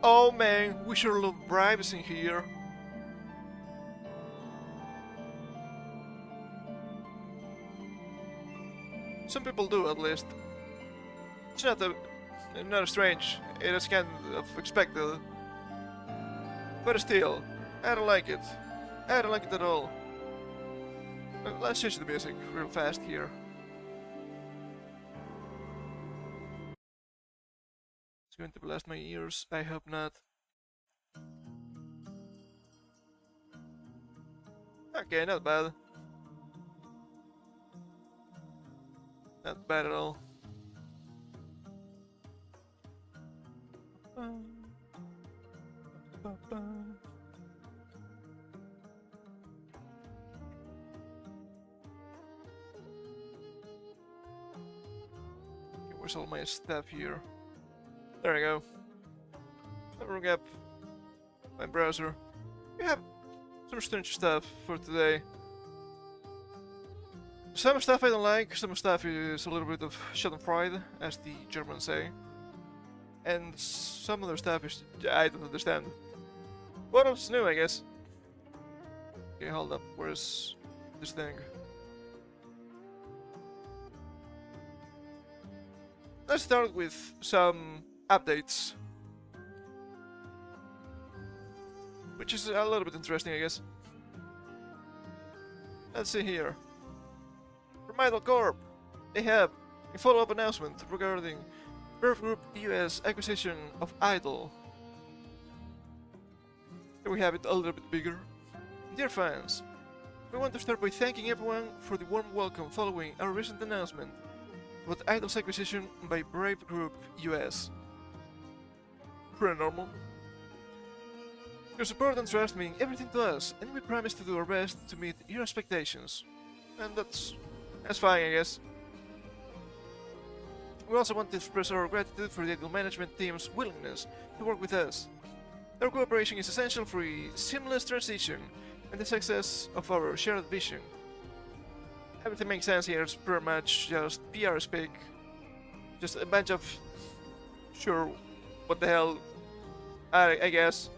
Oh man, we sure love bribes in here. Some people do, at least. It's not strange. It is kind of expected. But still, I don't like it. I don't like it at all. Let's change the music real fast here. It's going to blast my ears. I hope not. Okay, not bad. Not bad at all. Where's all my stuff here? There we go. I'll bring up my browser. We have some strange stuff for today. Some stuff I don't like, some stuff is a little bit of schadenfreude, as the Germans say. And some other stuff is I don't understand. What else is new, I guess? Okay, hold up, where's this thing? Let's start with some updates. Which is a little bit interesting, I guess. Let's see here. From Idle Corp, they have a follow-up announcement regarding Brave Group US acquisition of Idle. Here we have it a little bit bigger. Dear fans, we want to start by thanking everyone for the warm welcome following our recent announcement about Idle's acquisition by Brave Group US. Pretty normal. Your support and trust mean everything to us, and we promise to do our best to meet your expectations. And that's fine, I guess. We also want to express our gratitude for the Idle management team's willingness to work with us. Their cooperation is essential for a seamless transition and the success of our shared vision. Everything makes sense here, it's pretty much just PR speak. Just a bunch of... sure, what the hell, I guess.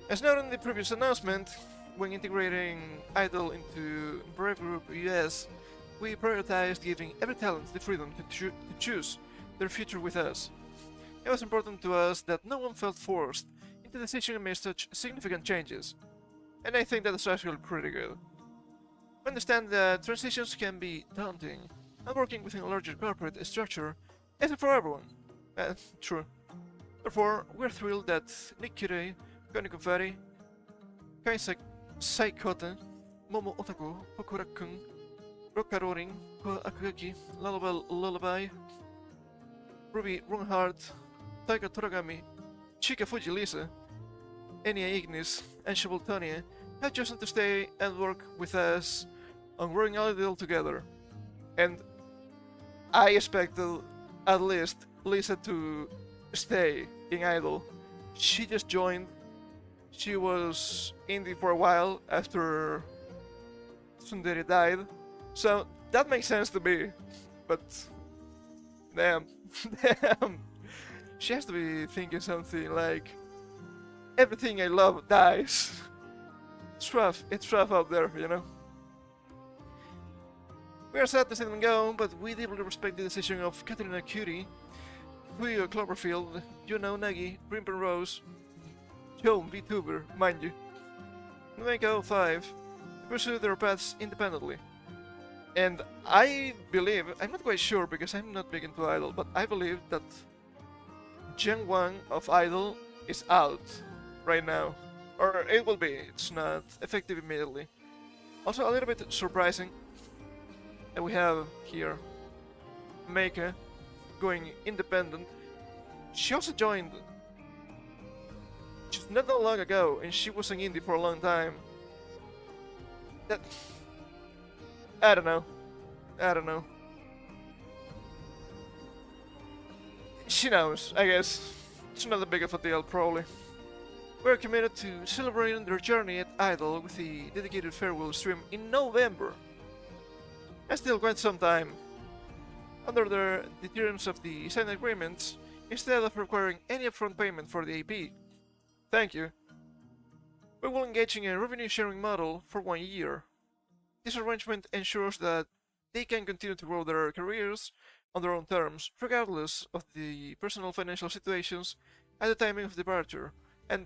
As noted in the previous announcement, when integrating Idle into Brave Group US, we prioritized giving every talent the freedom to choose their future with us. It was important to us that no one felt forced into the decision amidst such significant changes, and I think that is actually pretty good. We understand that transitions can be daunting, and working within a larger corporate structure isn't for everyone. True. Therefore, we're thrilled that Nick Kirei, Koni Confetti, Kai Saikote, Momo Otaku, Pokura-kun, Rokaroring, Ko Akugaki, Lullaby, Ruby Runhart, Taika Toragami, Chika Fuji Lisa, Enya Ignis, and Shaboltonia have chosen to stay and work with us on growing Idle together. And I expected at least Lisa to stay in Idle. She just joined. She was indie for a while after Sundari died. So that makes sense to me. But damn. Damn. She has to be thinking something like everything I love dies. It's rough out there, you know. We are sad to see them go, but we deeply respect the decision of Katarina Curie, Fuyo Cloverfield, Juno Nagi, Brimpen Rose, Joe vtuber, mind you, and Mako 5 to pursue their paths independently. And I believe, I'm not quite sure because I'm not big into Idle, but I believe that Gen 1 of Idle is out right now. Or it will be, it's not effective immediately. Also a little bit surprising that we have here Meika going independent. She also joined just not that long ago, and she was an indie for a long time. That... I don't know. She knows, I guess. It's not that big of a deal, probably. We're committed to celebrating their journey at Idle with a dedicated farewell stream in November. And still quite some time. Under the terms of the signed agreements, instead of requiring any upfront payment for the AP. Thank you. We will engage in a revenue sharing model for 1 year. This arrangement ensures that they can continue to grow their careers on their own terms, regardless of the personal financial situations at the timing of departure. And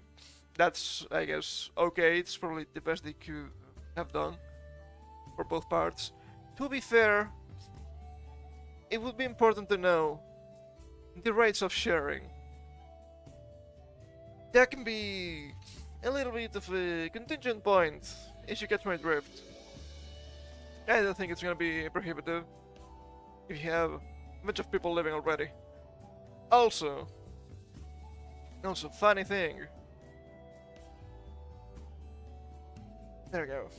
that's, I guess, okay. It's probably the best they could have done for both parts. To be fair, it would be important to know the rates of sharing. There can be a little bit of a contingent point, if you catch my drift. I don't think it's gonna be prohibitive if you have a bunch of people living already. Also, funny thing. There we go.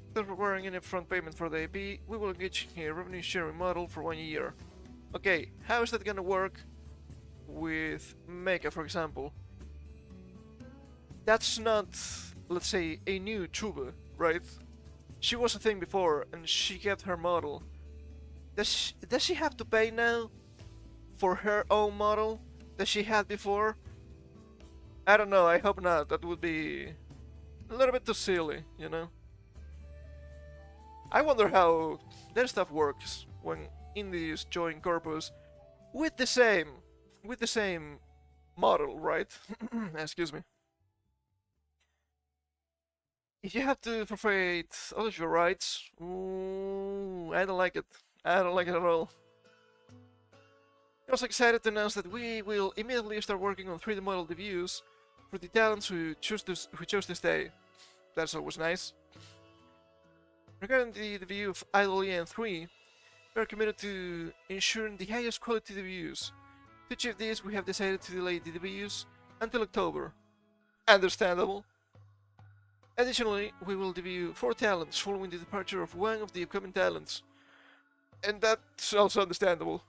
Instead of requiring any upfront payment for the AP, we will engage in a revenue sharing model for 1 year. Okay, how is that gonna work with Mecha, for example? That's not, let's say, a new tuber, right? She was a thing before, and she kept her model. Does she have to pay now for her own model that she had before? I don't know, I hope not. That would be a little bit too silly, you know? I wonder how their stuff works when indies join Corpus with the same model, right? Excuse me. If you have to forfeit all of your rights, ooh, I don't like it. I don't like it at all. I'm also excited to announce that we will immediately start working on 3D model debuts for the talents who chose to stay. That's always nice. Regarding the debut of Idol EN 3, we are committed to ensuring the highest quality debuts. To achieve this, we have decided to delay the debuts until October. Understandable. Additionally, we will debut 4 talents following the departure of one of the upcoming talents. And that's also understandable.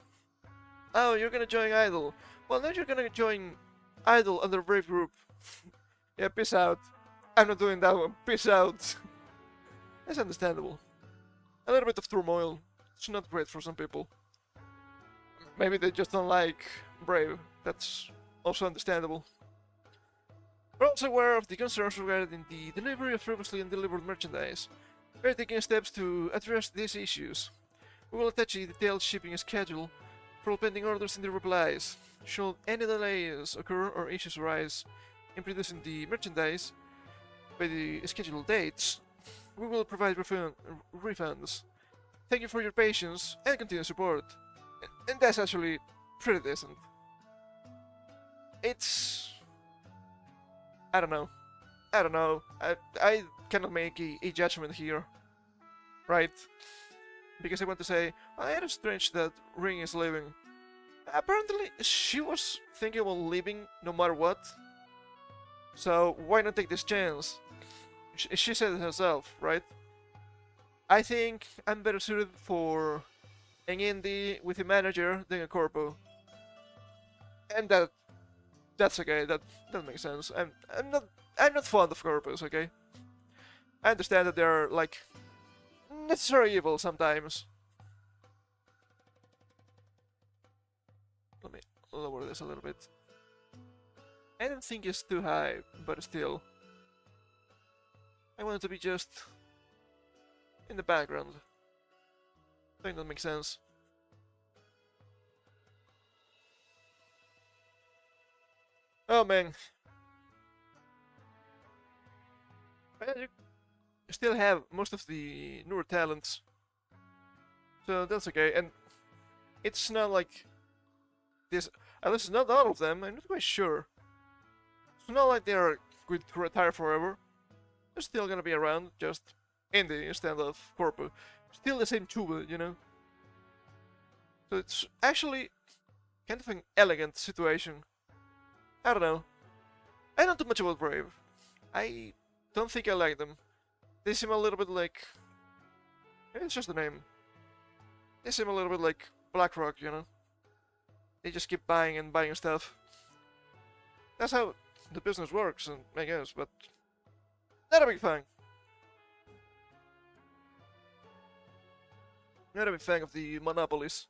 Oh, you're gonna join Idol. Well, now you're gonna join Idol under Brave Group. Yeah, peace out. I'm not doing that one. Peace out. That's understandable. A little bit of turmoil. It's not great for some people. Maybe they just don't like Brave. That's also understandable. We're also aware of the concerns regarding the delivery of previously undelivered merchandise. We are taking steps to address these issues. We will attach a detailed shipping schedule for all pending orders in the replies. Should any delays occur or issues arise in producing the merchandise by the scheduled dates, we will provide refunds. Thank you for your patience and continued support. And that's actually pretty decent. It's... I don't know. I cannot make a judgment here. Right? Because I want to say, oh, it is strange that Ring is leaving. Apparently, she was thinking about leaving no matter what. So, why not take this chance? She said it herself, right? I think I'm better suited for an indie with a manager than a corpo. And that's okay, that makes sense. I'm not fond of corpos, okay? I understand that they're like necessary evil sometimes. Let me lower this a little bit. I don't think it's too high, but still. I want it to be just in the background. I think that makes sense. Oh man. Well, you still have most of the newer talents. So that's okay, and it's not like this, at least not all of them, I'm not quite sure. It's not like they're going to retire forever. They're still gonna be around, just indie instead of corpo. Still the same tuber, you know? So it's actually kind of an elegant situation. I don't know. I don't know too much about Brave. I don't think I like them. They seem a little bit like... It's just the name. They seem a little bit like BlackRock, you know? They just keep buying and buying stuff. That's how the business works, I guess, but... Not a big fan. Not a big fan of the monopolies.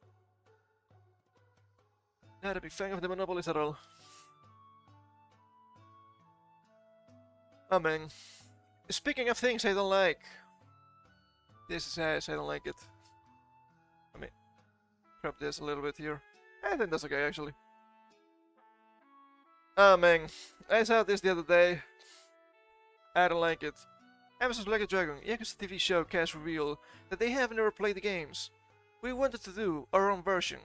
Not a big fan of the monopolies at all. Oh man. Speaking of things I don't like. This is ass, I don't like it. Let me crop this a little bit here. I think that's okay actually. Oh man. I saw this the other day. I don't like it. Amazon's Like a Dragon, Yakuza TV show cast reveal that they have never played the games. We wanted to do our own version.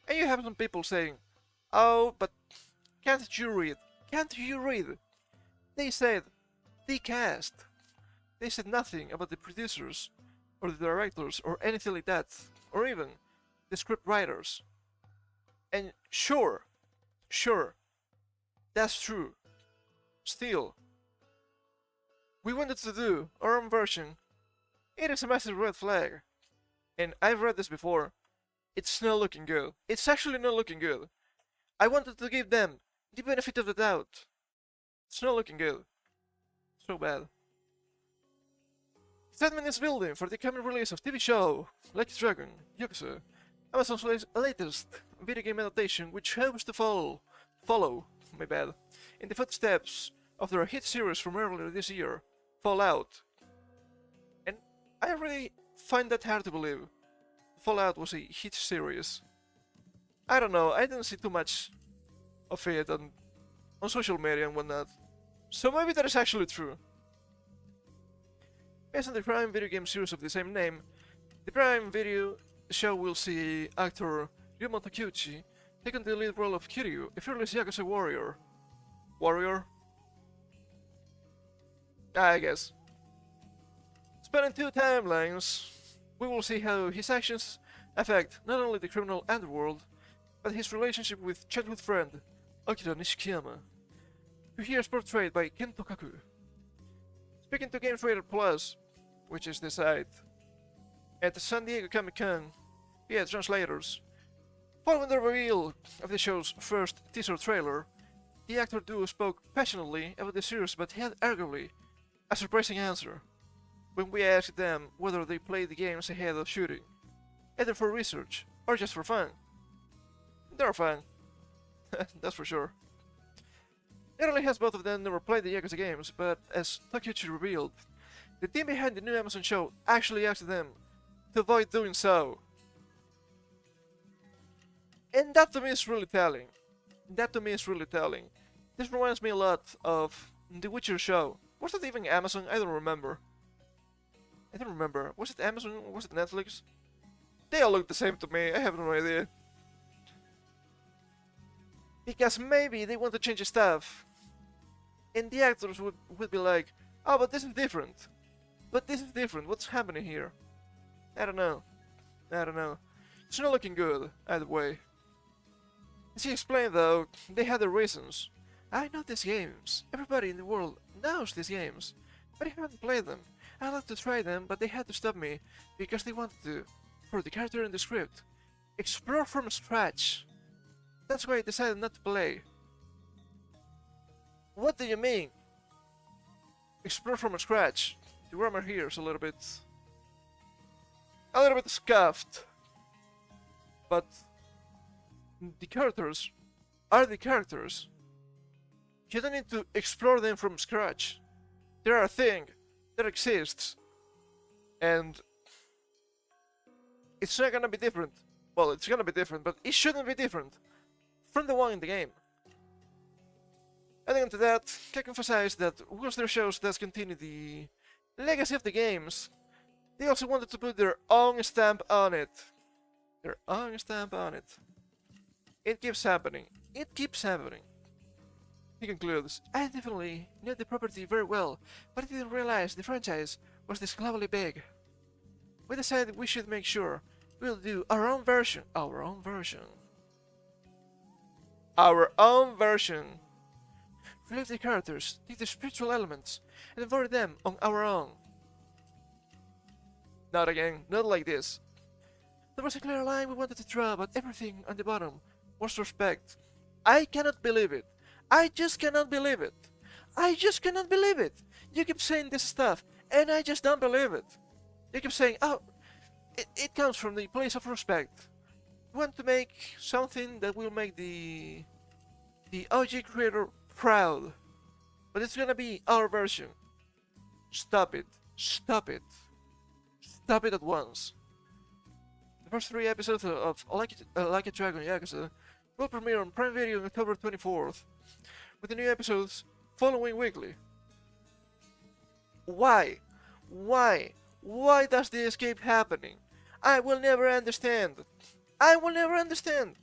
And you have some people saying, oh, but can't you read? Can't you read? They said, the cast. They said nothing about the producers, or the directors, or anything like that, or even the script writers. And sure, that's true. Still, we wanted to do our own version. It is a massive red flag. And I've read this before. It's not looking good. It's actually not looking good. I wanted to give them the benefit of the doubt. It's not looking good. So bad. Statement is building for the coming release of TV show Like a Dragon, Yakuza, Amazon's latest video game adaptation, which hopes to follow, my bad, in the footsteps of their hit series from earlier this year, Fallout. And I really find that hard to believe. Fallout was a hit series. I don't know, I didn't see too much of it on social media and whatnot. So maybe that is actually true. Based on the Prime video game series of the same name, the Prime Video show will see actor Ryuma Takeuchi take on the lead role of Kiryu, a fearless Yakuza warrior. Warrior? I guess. Spanning two timelines, we will see how his actions affect not only the criminal underworld, but his relationship with childhood friend Akira Nishikiyama, who here is portrayed by Kento Kaku. Speaking to Games Radar Plus, which is the site, at the San Diego Comic-Con via translators, following the reveal of the show's first teaser trailer, the actor duo spoke passionately about the series but had arguably a surprising answer when we asked them whether they played the games ahead of shooting, either for research or just for fun. They're fun, that's for sure. Not only has both of them never played the Yakuza games, but as Takeuchi revealed, the team behind the new Amazon show actually asked them to avoid doing so. And that to me is really telling. This reminds me a lot of The Witcher show. Was it even Amazon? I don't remember. Was it Amazon? Was it Netflix? They all look the same to me. I have no idea. Because maybe they want to change the stuff. And the actors would be like, oh, but this is different. What's happening here? I don't know. It's not looking good, either way. As he explained though, they had their reasons. I know these games. Everybody in the world knows these games. But I haven't played them. I'd like to try them, but they had to stop me because they wanted to, for the character in the script, explore from scratch. That's why I decided not to play. What do you mean? Explore from scratch. The grammar here is a little bit scuffed. But the characters are the characters. You don't need to explore them from scratch. They're a thing that exists. And it's not gonna be different. Well, it's gonna be different, but it shouldn't be different from the one in the game. Adding on to that, Keck emphasized that whilst their shows does continue the legacy of the games, they also wanted to put their own stamp on it. It keeps happening. He concludes, I definitely knew the property very well, but I didn't realize the franchise was this globally big. We decided we should make sure we'll do our own version. Relive the characters, take the spiritual elements, and embody them on our own. Not again, not like this. There was a clear line we wanted to draw, but everything on the bottom was respect. I cannot believe it. I just cannot believe it. You keep saying this stuff, and I just don't believe it. You keep saying, oh, It comes from the place of respect. We want to make something that will make the OG creator proud, but it's gonna be our version. Stop it! Stop it! Stop it at once! The first 3 episodes of Like a Dragon Yakuza will premiere on Prime Video on October 24th, with the new episodes following weekly. Why? Why? Why does this keep happening? I will never understand. I will never understand.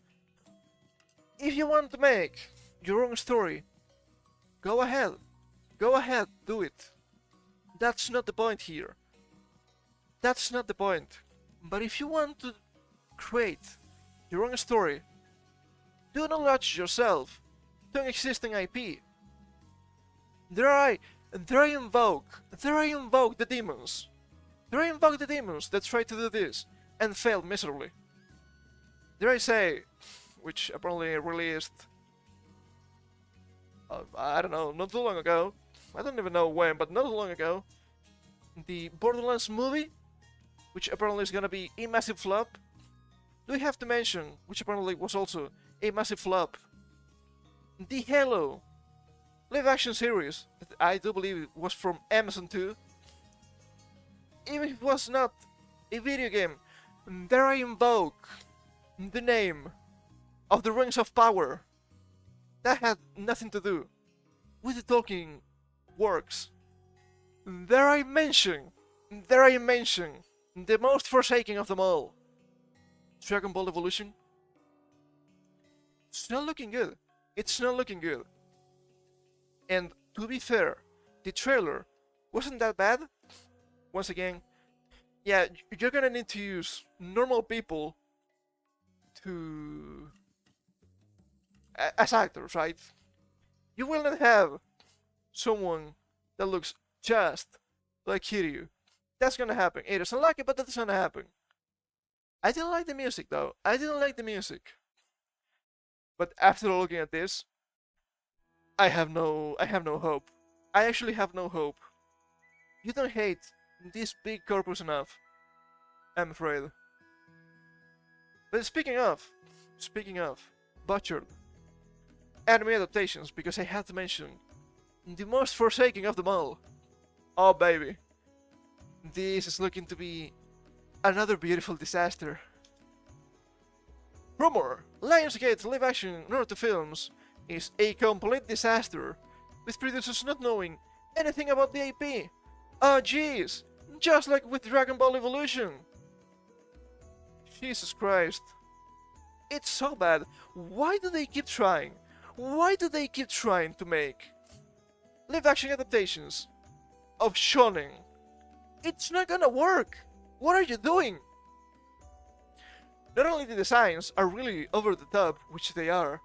If you want to make your own story, go ahead. Go ahead, do it. That's not the point here. That's not the point. But if you want to create your own story, do not latch yourself to an existing IP. There I invoke the demons. There I invoke the demons that try to do this and fail miserably. Dare I say, which apparently released, I don't know, not too long ago. I don't even know when, but not too long ago. The Borderlands movie, which apparently is gonna be a massive flop. Do we have to mention, which apparently was also a massive flop, the Halo live-action series that I do believe it was from Amazon too. Even if it was not a video game, there I invoke the name of the Rings of Power. That had nothing to do with the talking works. There I mention the most forsaken of them all, Dragon Ball Evolution. It's not looking good. It's not looking good. And to be fair, the trailer wasn't that bad. Once again, yeah, you're gonna need to use normal people to as actors, right? You will not have someone that looks just like Kiryu. That's gonna happen. It is unlucky, but that's gonna happen. I didn't like the music though. I didn't like the music. But after looking at this, I have no hope. I actually have no hope. You don't hate this big corpus enough, I'm afraid. But speaking of butchered anime adaptations, because I had to mention the most forsaken of them all. Oh baby, this is looking to be another beautiful disaster. Rumor: Lionsgate's live-action Naruto films is a complete disaster, with producers not knowing anything about the IP. Oh jeez, just like with Dragon Ball Evolution. Jesus Christ. It's so bad. Why do they keep trying? Why do they keep trying to make live-action adaptations of shonen? It's not gonna work. What are you doing? Not only the designs are really over the top, which they are,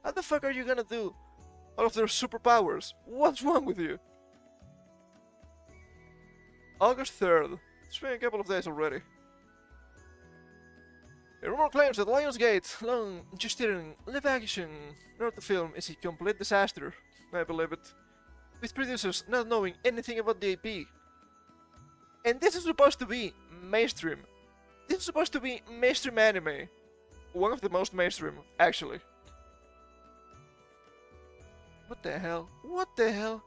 how the fuck are you gonna do all of their superpowers? What's wrong with you? August 3rd. It's been a couple of days already. A rumor claims that Lionsgate long gestating live-action Naruto film is a complete disaster. I believe it. With producers not knowing anything about the IP. And this is supposed to be mainstream. This is supposed to be mainstream anime. One of the most mainstream, actually. What the hell? What the hell?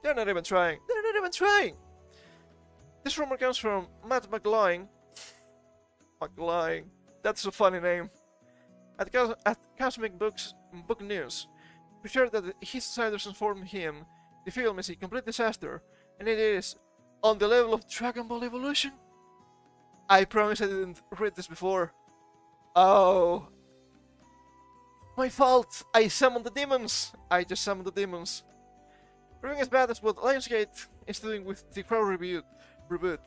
They're not even trying. They're not even trying! This rumor comes from Matt McLean. McLean. That's a funny name. At Cosmic Book News, who shared that his insiders informed him the film is a complete disaster, and it is on the level of Dragon Ball Evolution. I promise I didn't read this before. Oh. My fault! I summoned the demons! I just summoned the demons. Doing as bad as what Lionsgate is doing with the Crow reboot.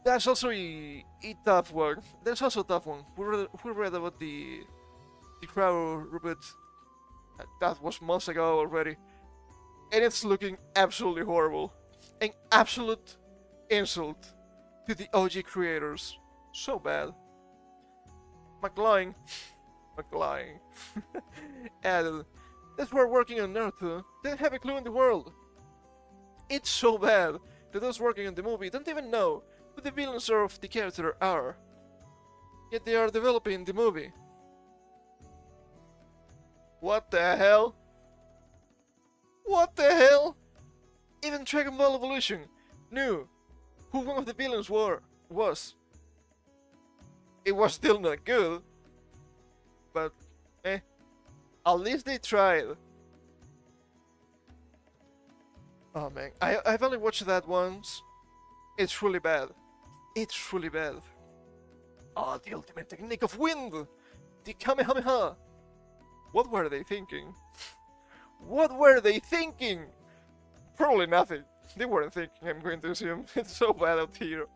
That's also a tough one. That's also a tough one. We read about the Crow reboot. That was months ago already. And it's looking absolutely horrible. An absolute insult to the OG creators. So bad. McLean added, that we're working on Naruto, didn't have a clue in the world. It's so bad that those working on the movie don't even know who the villains of the character are. Yet they are developing the movie. What the hell? What the hell? Even Dragon Ball Evolution knew who one of the villains was. It was still not good, but at least they tried. Oh man, I've only watched that once. It's really bad. It's really bad. Oh, the ultimate technique of wind! The Kamehameha! What were they thinking? What were they thinking? Probably nothing. They weren't thinking, I'm going to assume. It's so bad out here.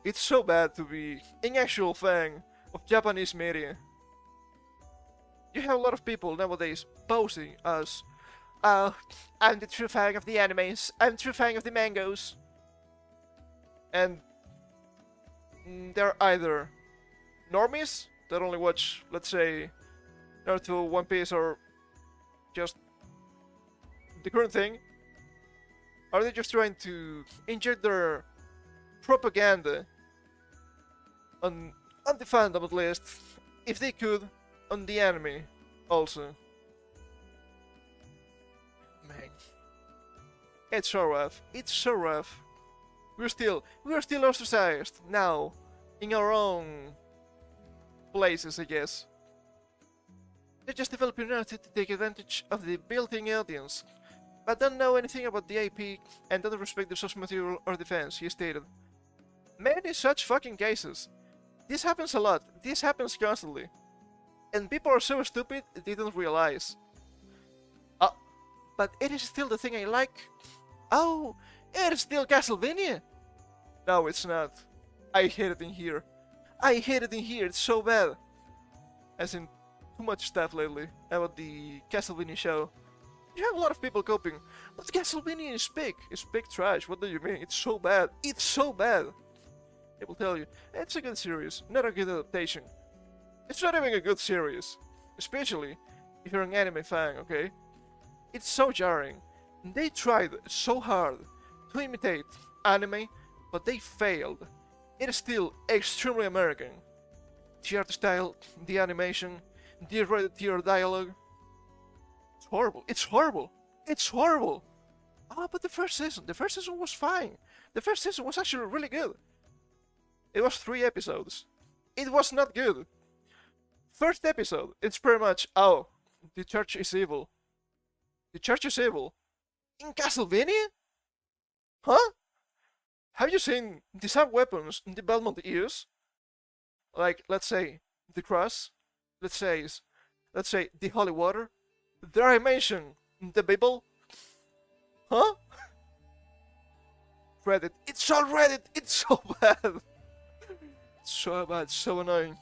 It's so bad to be an actual fan of Japanese media. You have a lot of people nowadays posing as, I'm the true fan of the animes, I'm the true fan of the mangas. And they're either normies that only watch, let's say, Naruto, One Piece, or just the current thing. Are they just trying to inject their propaganda on the fandom at least, if they could, on the anime also? Man, it's so rough. It's so rough. We're still ostracized now in our own places, I guess. They're just developing Naruto to take advantage of the built-in audience, but don't know anything about the IP and don't respect the source material or the fans, he stated. Many such fucking cases. This happens a lot. This happens constantly. And people are so stupid they don't realize. But it is still the thing I like. Oh, it is still Castlevania. No, it's not. I hate it in here. I hate it in here. It's so bad. As in, too much stuff lately about the Castlevania show. You have a lot of people coping, but Castlevania is big. It's big trash. What do you mean? It's so bad. It's so bad. I will tell you, it's a good series, not a good adaptation. It's not even a good series, especially if you're an anime fan, okay? It's so jarring. They tried so hard to imitate anime, but they failed. It is still extremely American. The art style, the animation, the rated tier dialogue. It's horrible. It's horrible. It's horrible. Ah, but the first season was fine. The first season was actually really good. It was 3 episodes. It was not good. First episode, it's pretty much, oh, the church is evil. The church is evil. In Castlevania? Huh? Have you seen the sub weapons the Belmont use? Like, let's say, the cross. Let's say the holy water. Dare I mention the Bible? Huh? Reddit. It's all Reddit. It's so bad. So bad, so annoying.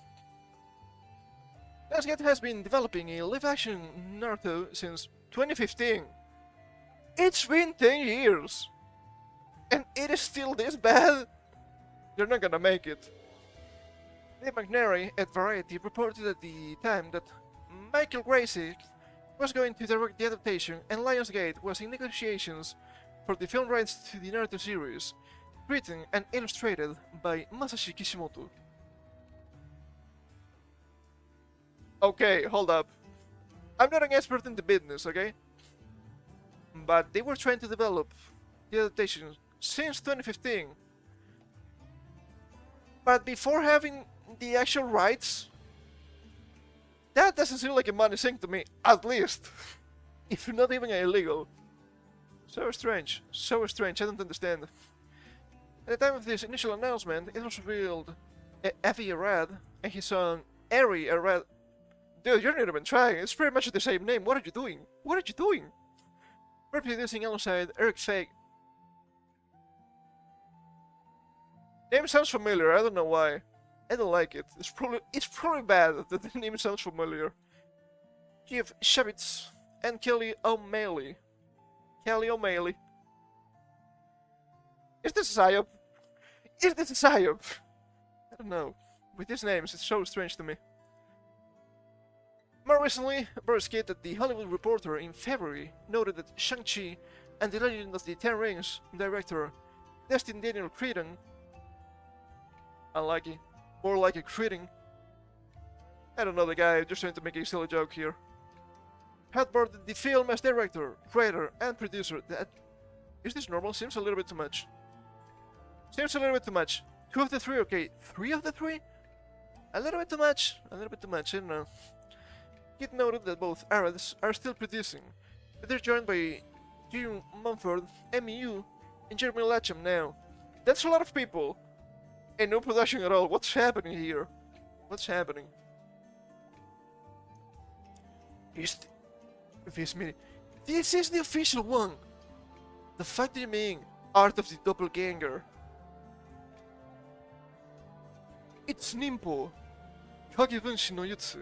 Lionsgate has been developing a live-action Naruto since 2015. It's been 10 years! And it is still this bad? They're not gonna make it. Dave McNary at Variety reported at the time that Michael Gracie was going to direct the adaptation and Lionsgate was in negotiations for the film rights to the Naruto series, written and illustrated by Masashi Kishimoto. Okay, hold up. I'm not an expert in the business, okay? But they were trying to develop the adaptation since 2015. But before having the actual rights, that doesn't seem like a money sink to me, at least. If not even illegal. So strange, I don't understand. At the time of this initial announcement, it was revealed Avi Arad and his son Eri Arad. Dude, you're not even trying, it's pretty much the same name, what are you doing? What are you doing? We're producing alongside Eric Fake. Name sounds familiar, I don't know why. I don't like it. It's probably bad that the name sounds familiar. Jeff Shavitz and Kelly O'Malley. Is this a psyop? Is this a psyop? I don't know. With these names, it's so strange to me. More recently, Boris Kidd at The Hollywood Reporter in February noted that Shang-Chi and the Legend of the Ten Rings director Destin Daniel Cretton Unlucky. More like a critting. I don't know the guy, just trying to make a silly joke here. Had boarded the film as director, writer, and producer. Is this normal? Seems a little bit too much. Seems a little bit too much. 2 of the 3, okay. 3 of the 3? A little bit too much. A little bit too much, I don't know. It noted that both eras are still producing. They're joined by Jim Mumford, MEU, and Jeremy Latcham now. That's a lot of people. And no production at all. What's happening here? What's happening? This is the official one. The fuck do you mean? Art of the Doppelganger. It's Nimpo. Kagebunshi no Jutsu.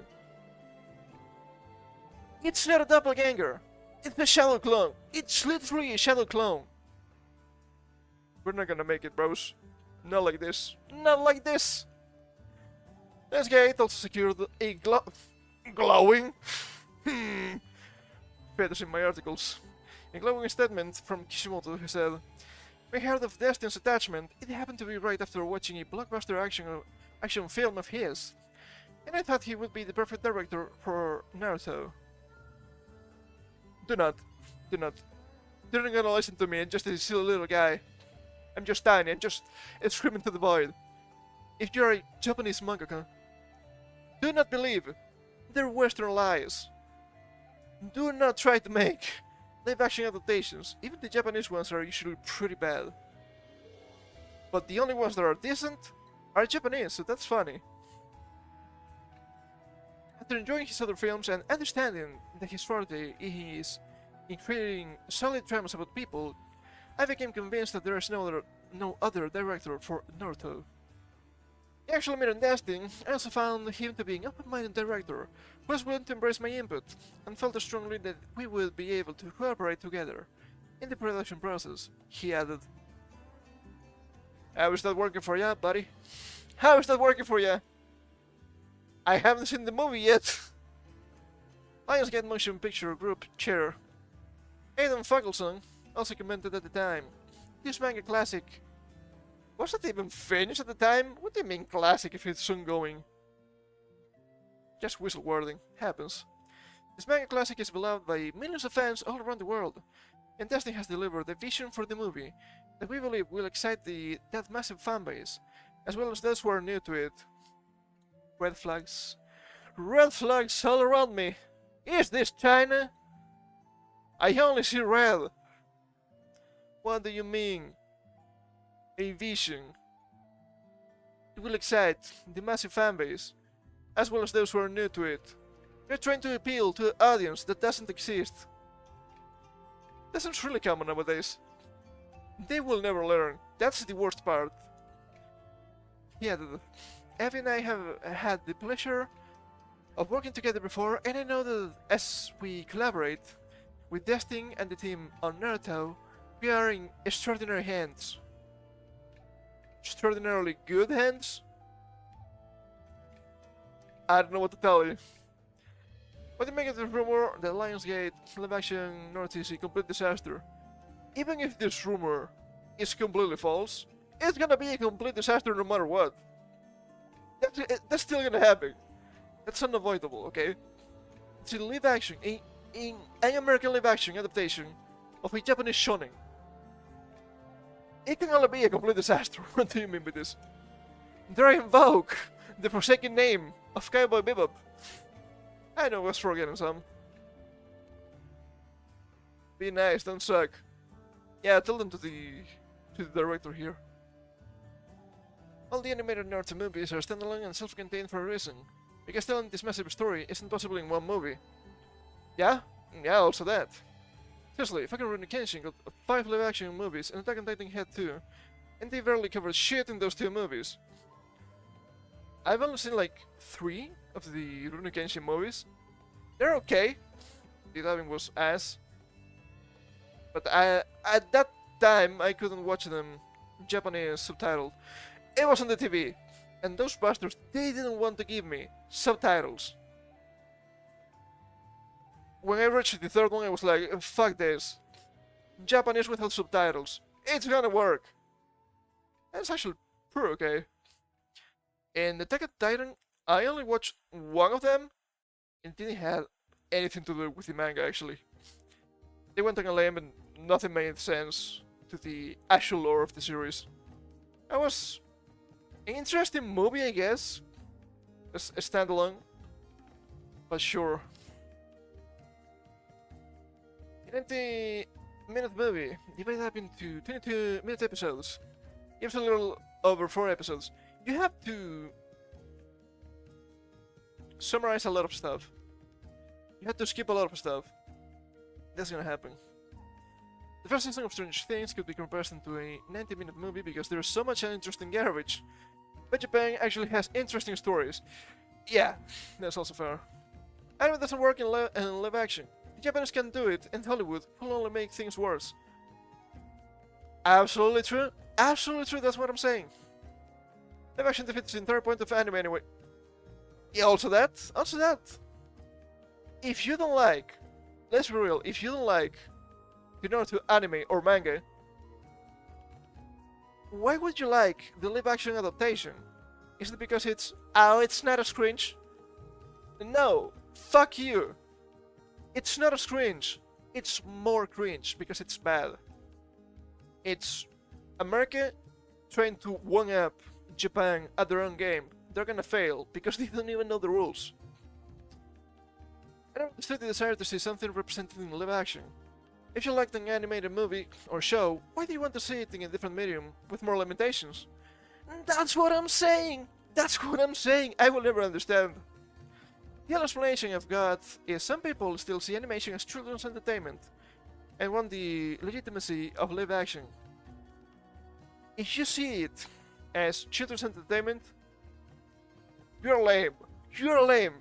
It's not a doppelganger. It's a shadow clone. It's literally a shadow clone. We're not gonna make it, bros. Not like this. Not like this. This gate also secured a glowing feathers in my articles. A glowing statement from Kishimoto who said, "We heard of Destin's attachment. It happened to be right after watching a blockbuster action film of his. And I thought he would be the perfect director for Naruto." Do not. They're not gonna listen to me. I'm just a silly little guy. I'm just tiny. I'm just screaming to the void. If you're a Japanese mangaka, do not believe their Western lies. Do not try to make live-action adaptations. Even the Japanese ones are usually pretty bad. But the only ones that are decent are Japanese, so that's funny. After enjoying his other films and understanding that his forte is in creating solid dramas about people, I became convinced that there is no other director for Naruto. He actually made Destin. I also found him to be an open-minded director who was willing to embrace my input, and felt strongly that we would be able to cooperate together in the production process, he added. How is that working for ya, buddy? How is that working for ya? I haven't seen the movie yet. Lionsgate Motion Picture Group Chair Aidan Fagelson also commented at the time, "This manga classic was it even finished at the time? What do you mean classic if it's ongoing?" Just whistle wording. Happens. This manga classic is beloved by millions of fans all around the world, and Disney has delivered a vision for the movie that we believe will excite that massive fanbase, as well as those who are new to it. Red flags. Red flags all around me. Is this China? I only see red. What do you mean? A vision. It will excite the massive fanbase, as well as those who are new to it. You're trying to appeal to an audience that doesn't exist. That sounds really common nowadays. They will never learn. That's the worst part. He added, "Evie and I have had the pleasure of working together before, and I know that as we collaborate with Destin and the team on Naruto, we are in extraordinary hands." Extraordinarily good hands? I don't know what to tell you. What do you make of the rumor that Lionsgate live-action Naruto is a complete disaster? Even if this rumor is completely false, it's gonna be a complete disaster no matter what. That's still gonna happen. That's unavoidable, okay? It's a live-action, an American live-action adaptation of a Japanese shonen. It can only be a complete disaster. What do you mean by this? Dare I invoke the forsaken name of Cowboy Bebop? I know what's forgetting some. Be nice, don't suck. Yeah, tell them to the director here. All the animated Naruto movies are standalone and self-contained for a reason, because telling this massive story isn't possible in one movie. Yeah? Yeah, also that. Seriously, fucking Rurouni Kenshin got 5 live-action movies and Attack on Titan had 2, and they barely covered shit in those 2 movies. I've only seen like 3 of the Rurouni Kenshin movies. They're okay. The dubbing was ass. But at that time, I couldn't watch them Japanese subtitled. It was on the TV, and those bastards, they didn't want to give me subtitles. When I reached the 3rd one, I was like, fuck this. Japanese without subtitles. It's gonna work. And it's actually pretty okay. And Attack on Titan, I only watched one of them, and it didn't have anything to do with the manga actually. They went on a limb and nothing made sense to the actual lore of the series. It was an interesting movie, I guess, as a standalone, but sure. A 90-minute movie divided up into 22-minute episodes. Gives a little over 4 episodes. You have to summarize a lot of stuff. You have to skip a lot of stuff. That's gonna happen. The first season of Strange Things could be compared to a 90-minute movie because there is so much interesting garbage. But Japan actually has interesting stories. Yeah, that's also fair. Anime doesn't work in live action. The Japanese can do it, and Hollywood will only make things worse. Absolutely true. Absolutely true, that's what I'm saying. Live action defeats the entire point of anime anyway. Yeah, also that. Also that. If you don't like, let's be real, if you don't like Naruto anime or manga, why would you like the live action adaptation? Is it because it's not as cringe? No, fuck you. It's not as cringe. It's more cringe because it's bad. It's America trying to one-up Japan at their own game. They're gonna fail because they don't even know the rules. I don't understand the desire to see something represented in live action. If you liked an animated movie or show, why do you want to see it in a different medium with more limitations? That's what I'm saying! That's what I'm saying! I will never understand. The other explanation I've got is some people still see animation as children's entertainment and want the legitimacy of live action. If you see it as children's entertainment, you're lame. You're lame.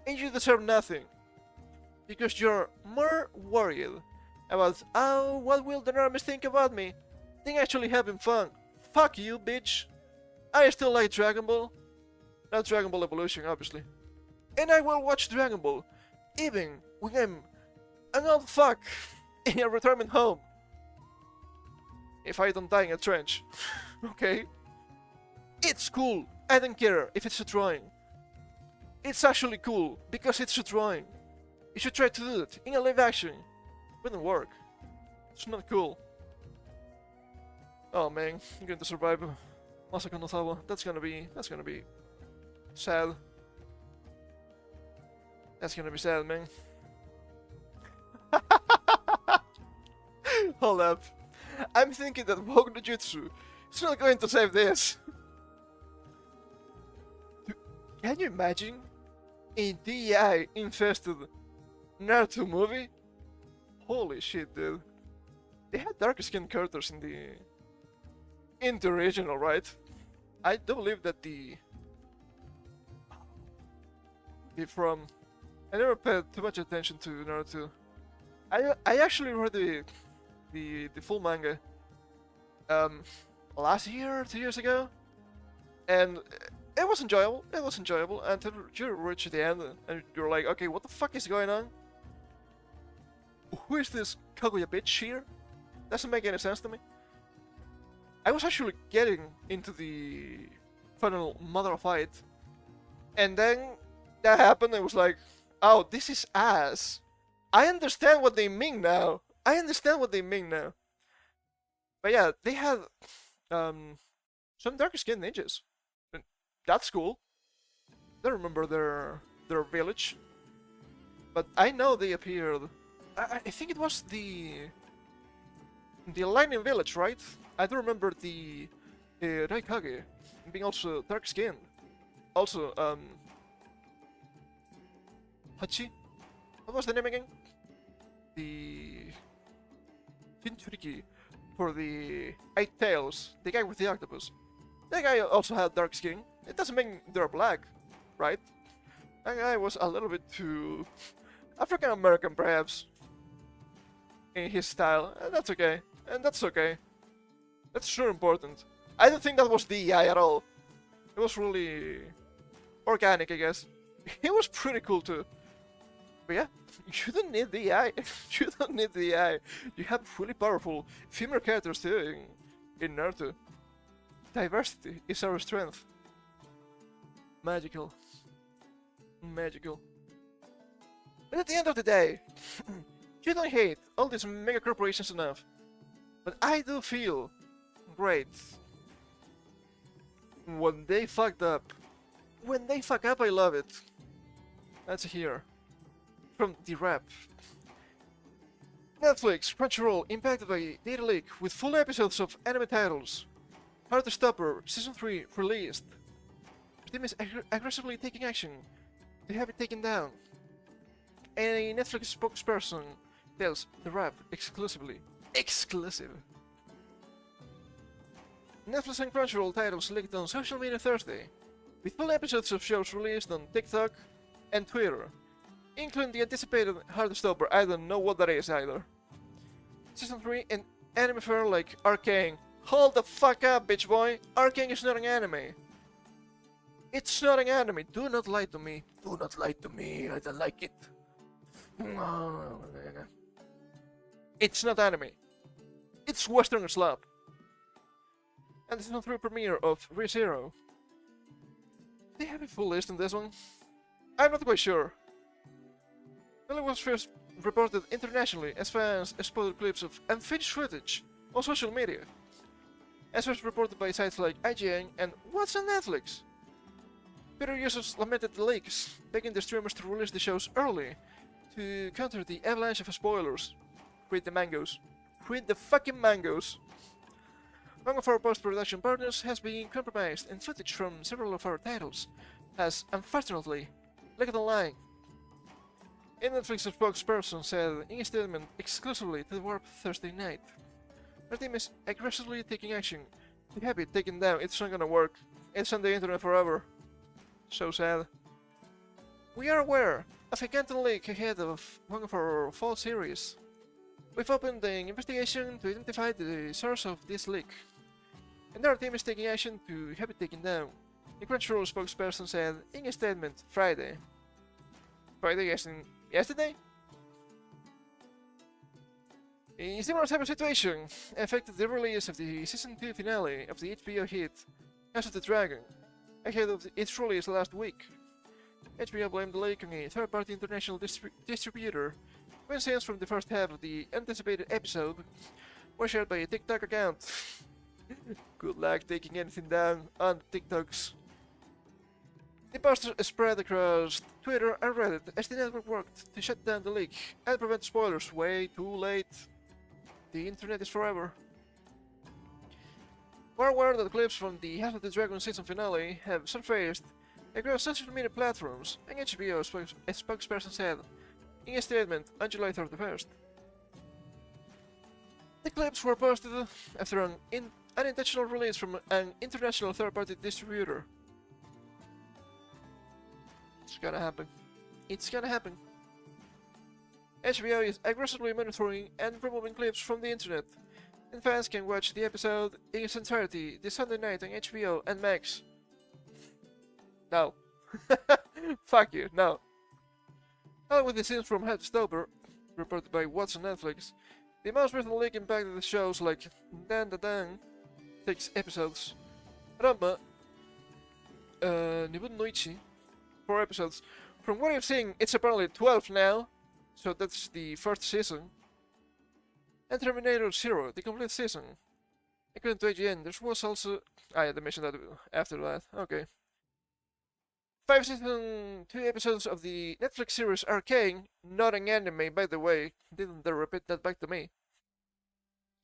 And you deserve nothing. Because you're more worried about, oh, what will the normies think about me, than actually having fun. Fuck you, bitch. I still like Dragon Ball. Not Dragon Ball Evolution, obviously. And I will watch Dragon Ball, even when I'm an old fuck in a retirement home. If I don't die in a trench. Okay? It's cool. I don't care if it's a drawing. It's actually cool, because it's a drawing. You should try to do it in a live action. Wouldn't work. It's not cool. Oh man, I'm going to survive Masako no Sawa. That's gonna be sad. That's gonna be sad, man. Hold up. I'm thinking that Woke no Jutsu is not going to save this. Can you imagine a DEI infested Naruto movie? Holy shit, dude. They had darker skinned characters in the original, right? I do believe that the from I never paid too much attention to Naruto. I actually read the full manga last year or 2 years ago, and it was enjoyable. It was enjoyable until you reach the end and you're like, okay, what the fuck is going on? Who is this Kaguya bitch here? Doesn't make any sense to me. I was actually getting into the final mother fight, and then that happened. I was like, oh, this is ass. I understand what they mean now. I understand what they mean now. But yeah, they had some darker skinned ninjas. And that's cool. I don't remember their village, but I know they appeared. I think it was the Lightning Village, right? I don't remember the Raikage being also dark skinned. Also, Hachi? What was the name again? The Jinchuriki for the 8 tails, the guy with the octopus. That guy also had dark skin. It doesn't mean they're black, right? That guy was a little bit too African American, perhaps, in his style. And that's okay. And that's okay. That's sure important. I don't think that was DEI at all. It was really organic, I guess. He was pretty cool too. But yeah, you don't need DEI. You don't need DEI. You have really powerful female characters too in Naruto. Diversity is our strength. Magical. Magical. But at the end of the day, you don't hate all these mega corporations enough. But I do feel great when they fucked up. When they fuck up, I love it. That's here. From the rap. Netflix, Crunchyroll, impacted by data leak with full episodes of anime titles. Hard to Stopper, Season 3, released. The team is aggressively taking action to have it taken down. A Netflix spokesperson tells the rap exclusively. Exclusive. Netflix and Crunchyroll titles leaked on social media Thursday, with full episodes of shows released on TikTok and Twitter, including the anticipated Hard to Stopper. I don't know what that is either. Season 3 and anime fair like Arcane. Hold the fuck up, bitch boy! Arcane is not an anime. It's not an anime. Do not lie to me. Do not lie to me. I don't like it. It's not anime. It's Western slap. And the Season 3 premiere of ReZero. They have a full list on this one? I'm not quite sure. Well, it was first reported internationally as fans spotted clips of unfinished footage on social media. As was reported by sites like IGN and What's on Netflix. Twitter users lamented the leaks, begging the streamers to release the shows early to counter the avalanche of spoilers. Read the mangoes. Read the fucking mangoes! One of our post-production partners has been compromised, and footage from several of our titles has, unfortunately, leaked online. A Netflix spokesperson said in a statement exclusively to the Warp Thursday night, "Our team is aggressively taking action to have it taken down. It's not gonna work. It's on the internet forever." So sad. We are aware of a Canton leak ahead of one of our fall series. We've opened an investigation to identify the source of this leak, and our team is taking action to have it taken down, the Crunchyroll spokesperson said in a statement Friday. Friday as in yesterday? A similar type of situation affected the release of the Season 2 finale of the HBO hit House of the Dragon, ahead of its release last week. HBO blamed the leak on a third-party international distributor when scenes from the first half of the anticipated episode were shared by a TikTok account. Good luck taking anything down on TikToks. The poster spread across Twitter and Reddit as the network worked to shut down the leak and prevent spoilers. Way too late. The internet is forever. We're aware that clips from the House of the Dragon season finale have surfaced across social media platforms, and HBO spokesperson said in a statement on July 31st. The clips were posted after an unintentional release from an international third-party distributor. It's gonna happen. It's gonna happen. HBO is aggressively monitoring and removing clips from the internet, and fans can watch the episode in its entirety this Sunday night on HBO and Max. No. Fuck you, no. Along with the scenes from Hard to Stopper, reported by What's on Netflix, the most recent leak impacted the shows like Dan Da Dan, 6 episodes, Ramba, Nibun no Ichi, 4 episodes. From what I've seen, it's apparently 12 now, so that's the first season. And Terminator Zero, the complete season. According to IGN, there was also... Ah yeah, they mentioned that after that, okay. 5 season 2 episodes of the Netflix series Arcane, not an anime by the way, didn't they repeat that back to me,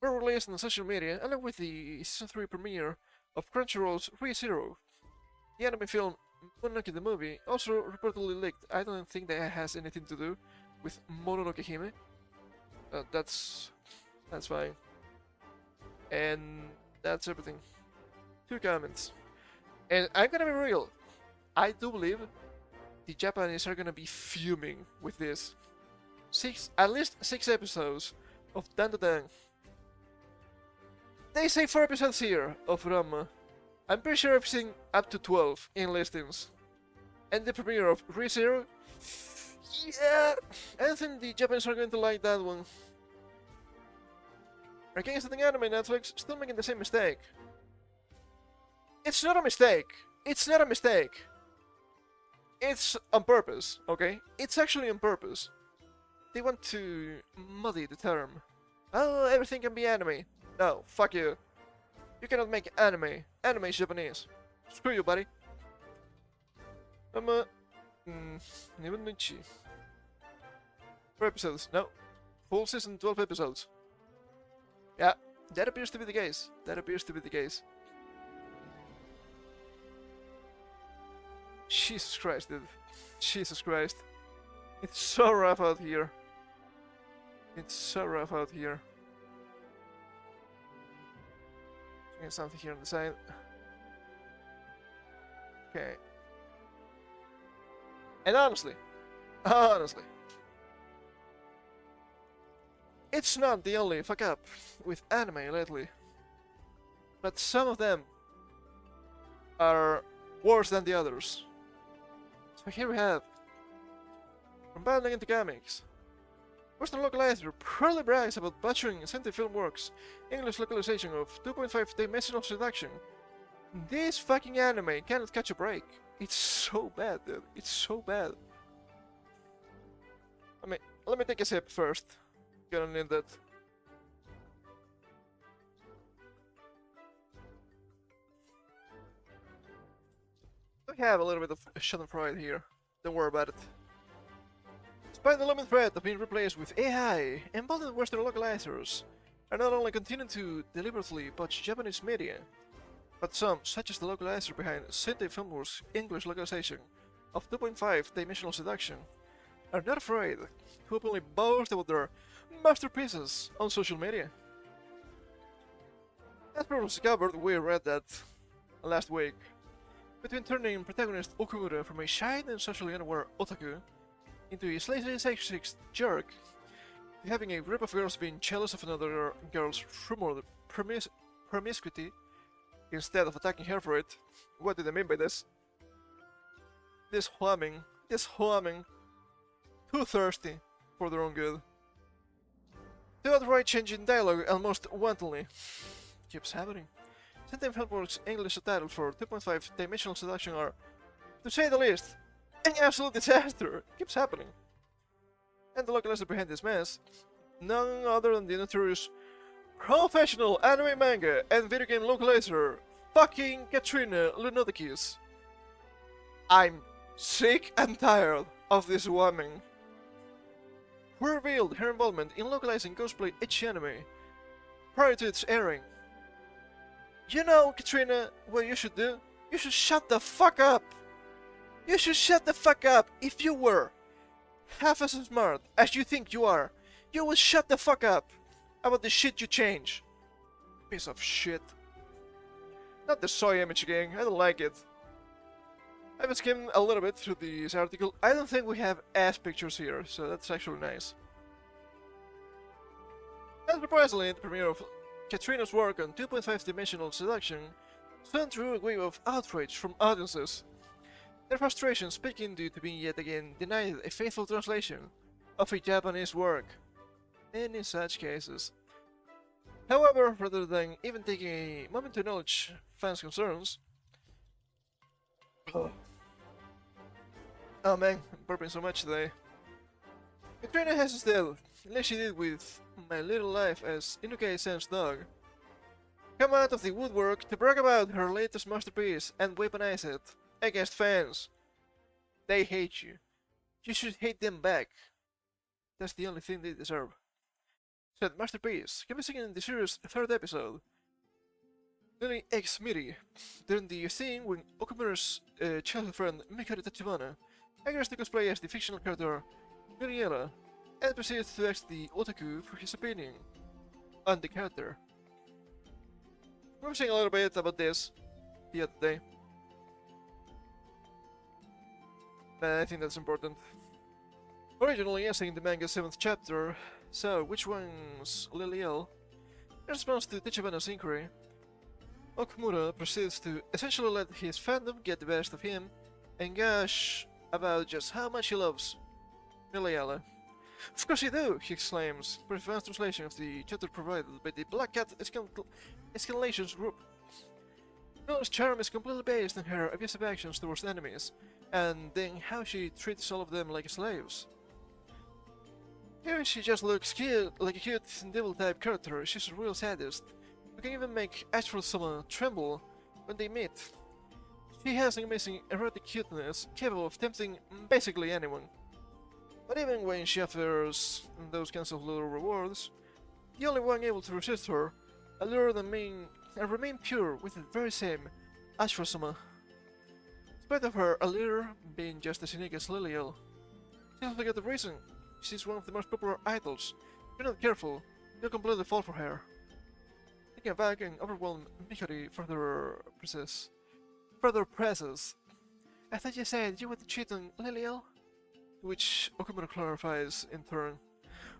were released on social media along with the season 3 premiere of Crunchyroll's ReZero. The anime film Mononoke the Movie also reportedly leaked. I don't think that has anything to do with Mononoke Hime. That's fine. And that's everything. 2 comments. And I'm gonna be real. I do believe the Japanese are gonna be fuming with this. At least 6 episodes of Dan Da Dan. They say 4 episodes here of Rama. I'm pretty sure I've seen up to 12 in listings. And the premiere of ReZero? Yeah! I don't think the Japanese are going to like that one. Arcane is an anime, Netflix, still making the same mistake. It's not a mistake! It's not a mistake! It's on purpose, okay? It's actually on purpose. They want to muddy the term. Oh, everything can be anime. No, fuck you. You cannot make anime. Anime is Japanese. Screw you, buddy. 2分の1. 4 episodes. No. Full season, 12 episodes. Yeah, that appears to be the case. That appears to be the case. Jesus Christ, dude. Jesus Christ. It's so rough out here. It's so rough out here. Get something here on the side. Okay. And honestly, it's not the only fuck up with anime lately, but some of them are worse than the others. So here we have, from Battling into Comics, Western localizer proudly brags about butchering Sentai Filmworks' English localization of 2.5 Dimensional Seduction. This fucking anime cannot catch a break. It's so bad, dude. It's so bad. Let me take a sip first. Gonna need that. We have a little bit of schadenfreude here. Don't worry about it. Despite the looming threat of being replaced with AI, embodied Western localizers are not only continuing to deliberately botch Japanese media, but some, such as the localizer behind Sentai Filmworks' English localization of 2.5 Dimensional Seduction, are not afraid to openly boast about their masterpieces on social media. As previously covered, we read that last week. Between turning protagonist Okumura from a shy and socially unaware otaku into a slightly sexist jerk, to having a group of girls being jealous of another girl's rumored promiscuity instead of attacking her for it. What did I mean by this? This whamming, too thirsty for their own good. The outright change in dialogue almost wantonly keeps happening. Sentai Filmworks' English subtitle for 2.5 Dimensional Seduction are, to say the least, an absolute disaster. Keeps happening. And the localizer behind this mess, none other than the notorious professional anime manga and video game localizer, fucking Katrina Lunaticus. I'm sick and tired of this whamming. Who revealed her involvement in localizing cosplay ecchi anime prior to its airing. You know, Katrina, what you should do? You should shut the fuck up! You should shut the fuck up! If you were half as smart as you think you are, you would shut the fuck up about the shit you change. Piece of shit. Not the soy image gang, I don't like it. I've skimmed a little bit through this article. I don't think we have ass pictures here, so that's actually nice. Unsurprisingly, the premiere of Katrina's work on 2.5 Dimensional Seduction soon drew a wave of outrage from audiences, their frustration speaking due to being yet again denied a faithful translation of a Japanese work. Any such cases. However, rather than even taking a moment to acknowledge fans' concerns, oh man, I'm burping so much today. Katrina has instead, like she did with My Little Life as Inukai-san's dog, come out of the woodwork to brag about her latest masterpiece and weaponize it against fans. They hate you. You should hate them back. That's the only thing they deserve. Said masterpiece can be seen in the series' third episode. Lily X Miri, during the scene when Okumura's childhood friend Mikari Tachibana agrees to cosplay as the fictional character Miriela and proceeds to ask the otaku for his opinion on the character. We were saying a little bit about this the other day, but I think that's important. Originally essaying the manga's 7th chapter, so which one's Liliel? In response to Tachibana's inquiry, Okumura proceeds to essentially let his fandom get the best of him and gush about just how much he loves Liliela. Of course you do, he exclaims, for a fast translation of the chapter provided by the Black Cat Escalations group. Noah's charm is completely based on her abusive actions towards enemies, and then how she treats all of them like slaves. Here she just looks cute, like a cute devil-type character. She's a real sadist, who can even make actual someone tremble when they meet. She has an amazing erotic cuteness, capable of tempting basically anyone. But even when she offers those kinds of little rewards, the only one able to resist her, allure and remain pure with the very same Ashwasama. In spite of her allure being just as unique as Liliel, she doesn't forget the reason. She's one of the most popular idols. If you're not careful, you'll completely fall for her. Taking aback and overwhelmed, Mikari further presses. I thought you said you would cheat on Liliel? To which Okumura clarifies in turn.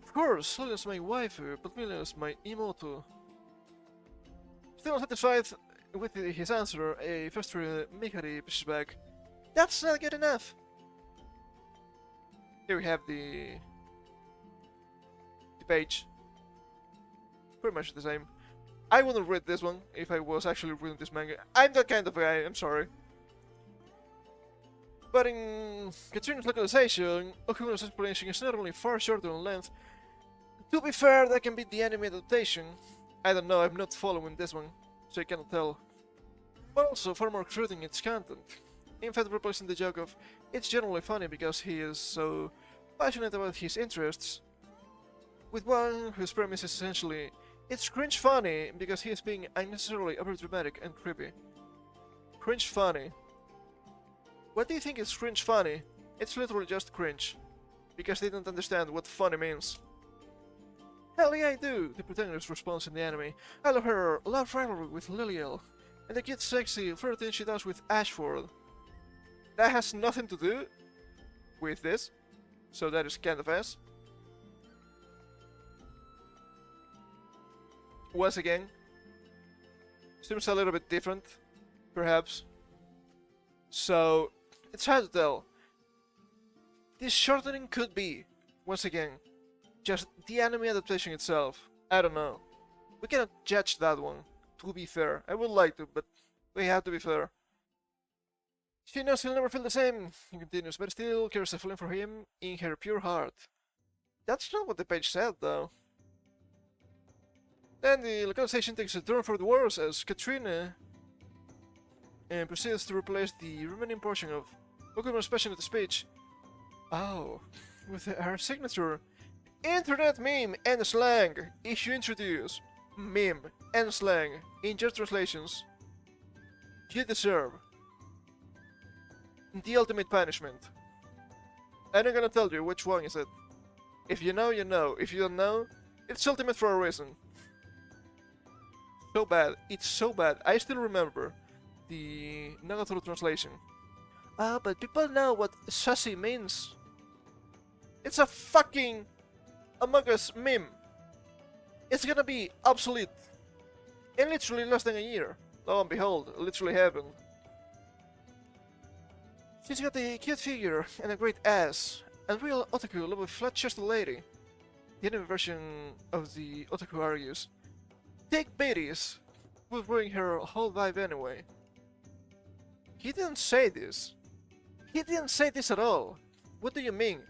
Of course, Liliel's my waifu, but Liliel's my imoto. Still unsatisfied with his answer, a frustrated Mikari pushes back. That's not good enough! Here we have the page. Pretty much the same. I wouldn't read this one if I was actually reading this manga. I'm that kind of guy, I'm sorry. But in Katrina's localization, Okumura's explanation is not only far shorter in length. To be fair, that can be the anime adaptation. I don't know, I'm not following this one, so I cannot tell. But also far more crude in its content. In fact, replacing the joke of it's generally funny because he is so passionate about his interests, with one whose premise is essentially it's cringe funny because he is being unnecessarily overdramatic and creepy. Cringe funny. What do you think is cringe funny? It's literally just cringe, because they don't understand what funny means. Hell yeah I do, the protagonist responds in the anime. I love her love rivalry with Liliel, and the cute sexy flirting she does with Ashford. That has nothing to do with this, so that is kind of ass. Once again, seems a little bit different, perhaps. So, it's hard to tell. This shortening could be, once again, just the anime adaptation itself. I don't know. We cannot judge that one, to be fair. I would like to, but we have to be fair. She knows he'll never feel the same, he continues, but still carries a feeling for him in her pure heart. That's not what the page said, though. Then the localization takes a turn for the worse as Katrina proceeds to replace the remaining portion of Okumura's passionate speech. Oh, with her signature internet meme and slang. Issue introduce meme and slang in just translations. You deserve the ultimate punishment. I'm not gonna tell you which one is it. If you know, you know. If you don't know, it's ultimate for a reason. So bad. It's so bad. I still remember the Nagatoro translation. But people know what sussy means. It's a fucking Among Us meme. It's gonna be obsolete. In literally less than a year. Lo and behold, it literally happened. She's got a cute figure and a great ass. A real otaku love a flat-chested lady. The anime version of the otaku argues. Take Beatties will ruin her whole vibe anyway. He didn't say this. He didn't say this at all. What do you mean?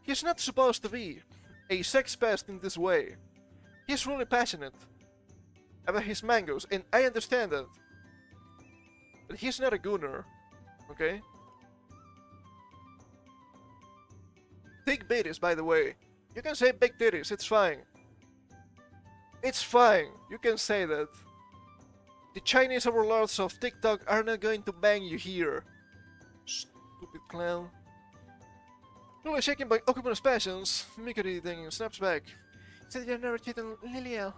He's not supposed to be a sex pest in this way. He's really passionate about his mangoes, and I understand that. But he's not a gooner, okay? Big Beatties, by the way. You can say big titties, it's fine. It's fine, you can say that. The Chinese overlords of TikTok are not going to bang you here. Stupid clown. Really shaken by Okumura's passions, Mikari then snaps back. Said you're never cheated on Liliel.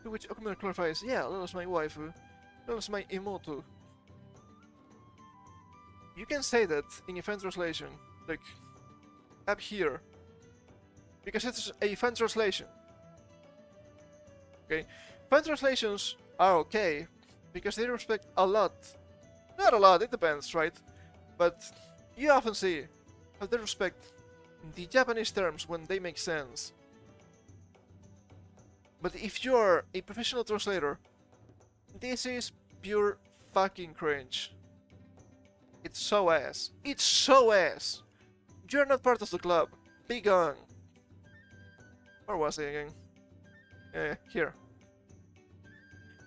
To which Okumura clarifies, yeah, Liliel's my waifu. Liliel's my imoto. You can say that in a fan translation, like up here. Because it's a fan translation. Okay? Fan translations are okay, because they respect a lot. Not a lot, it depends, right? But you often see how they respect the Japanese terms when they make sense. But if you're a professional translator, this is pure fucking cringe. It's so ass. It's so ass. You're not part of the club. Be gone. Where was he again? Here.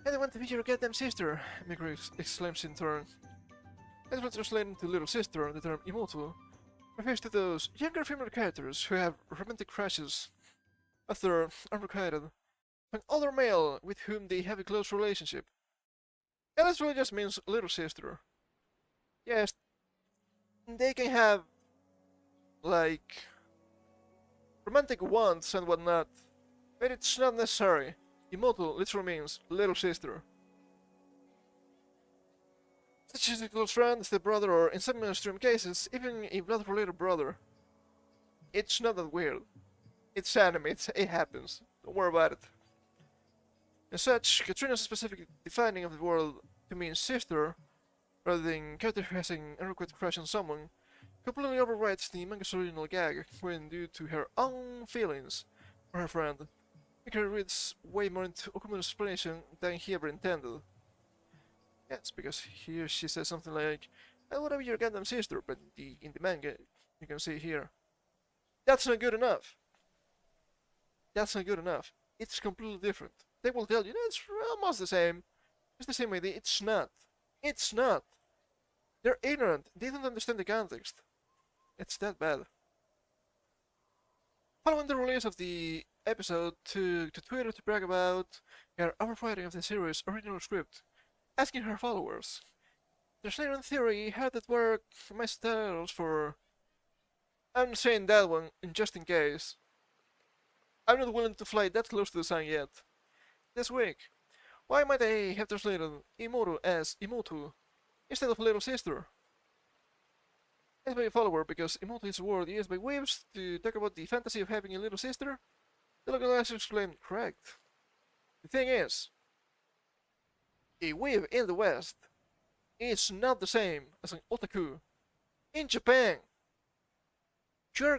And I want to be your goddamn sister, Mikro exclaims in turn. As when translating to little sister, the term imoto refers to those younger female characters who have romantic crushes after unrequited an older male with whom they have a close relationship. And this really just means little sister. Yes, they can have, like, romantic wants and whatnot, but it's not necessary. Imoto literally means little sister. Such as a close friend, stepbrother, or in some extreme cases, even a blood-related brother. It's not that weird. It's anime, it happens. Don't worry about it. As such, Katrina's specific defining of the word to mean sister, rather than character who has an unrequited crush on someone, completely overrides the manga's original gag when due to her own feelings for her friend. Mikari reads way more into Okuma's explanation than he ever intended. Yes, because here she says something like, I wanna be your goddamn sister, but in the manga, you can see here. That's not good enough. That's not good enough. It's completely different. They will tell you, it's almost the same. It's the same idea. It's not. It's not. They're ignorant. They don't understand the context. It's that bad. Following the release of the episode, took to Twitter to brag about her overwriting of the series' original script, asking her followers, there's later in theory how that work my styles for... I'm saying that one just in case. I'm not willing to fly that close to the sun yet. This week, why might I have translated Imoto as Imoto instead of little sister? As by a follower, because Imoto is a word used by weebs to talk about the fantasy of having a little sister, the localizer exclaimed, correct. The thing is, a weeb in the West is not the same as an otaku in Japan. You're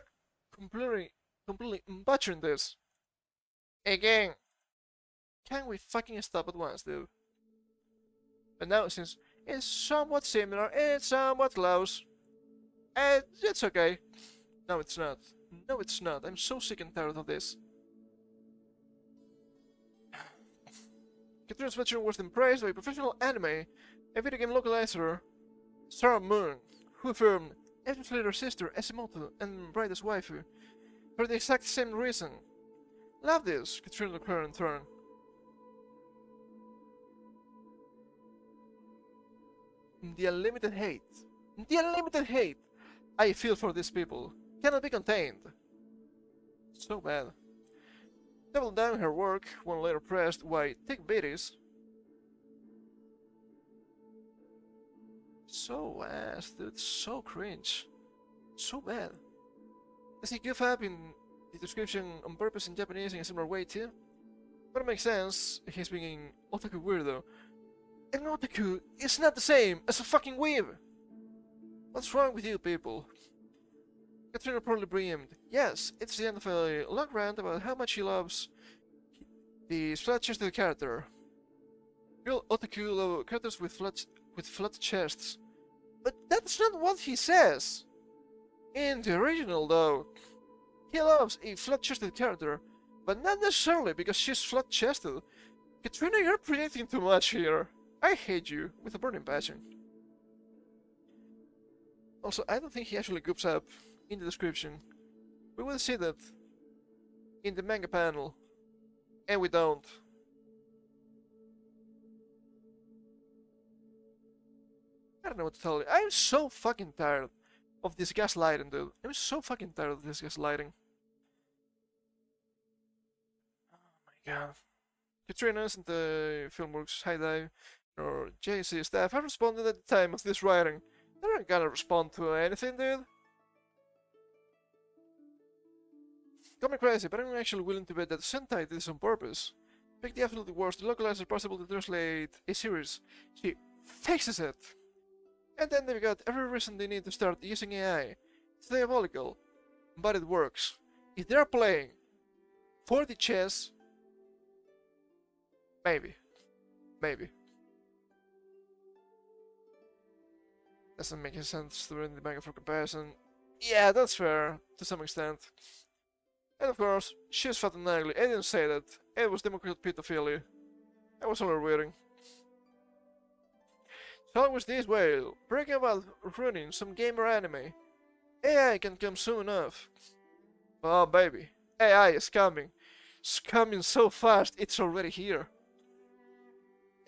completely butchering this. Again. Can we fucking stop at once, dude? But now, since it's somewhat similar, it's somewhat close, it's okay. No, it's not. No, it's not. I'm so sick and tired of this. Katrina's veteran was impressed by professional anime and video game localizer Sarah Moon, who affirmed Edward's little sister Esimoto and Bride's waifu for the exact same reason. Love this, Katrina declared in turn. The unlimited hate. The unlimited hate I feel for these people cannot be contained. So bad. Doubled down her work, one later pressed why take biddies. So ass, dude, so cringe. So bad. Does he give up in the description on purpose in Japanese in a similar way too? But it makes sense, he's being otaku weirdo. An otaku is not the same as a fucking weeb! What's wrong with you people? Katrina probably breamed. Yes, it's the end of a long rant about how much she loves the flat-chested character. Real otaku love characters with flat chests. But that's not what he says! In the original though, he loves a flat-chested character, but not necessarily because she's flat-chested. Katrina, you're predicting too much here. I hate you with a burning passion. Also, I don't think he actually goops up in the description. We will see that in the manga panel, and we don't. I don't know what to tell you. I'm so fucking tired of this gaslighting, dude. I'm so fucking tired of this gaslighting. Oh my god. Katrina and the Filmworks High Dive or JC staff have responded at the time of this writing. They're not gonna respond to anything, dude. Call me crazy, but I'm actually willing to bet that Sentai did this on purpose. Pick the absolutely worst localizer possible to translate a series. She fixes it! And then they've got every reason they need to start using AI. It's diabolical, but it works. If they're playing 40 chess, maybe. Maybe. Doesn't make any sense to read the manga for comparison. Yeah, that's fair, to some extent. And of course, she's fat and ugly. I didn't say that. It was democratic pedophilia. I was already waiting. So it was this way, breaking about ruining some game or anime. AI can come soon enough. Oh baby, AI is coming. It's coming so fast, it's already here.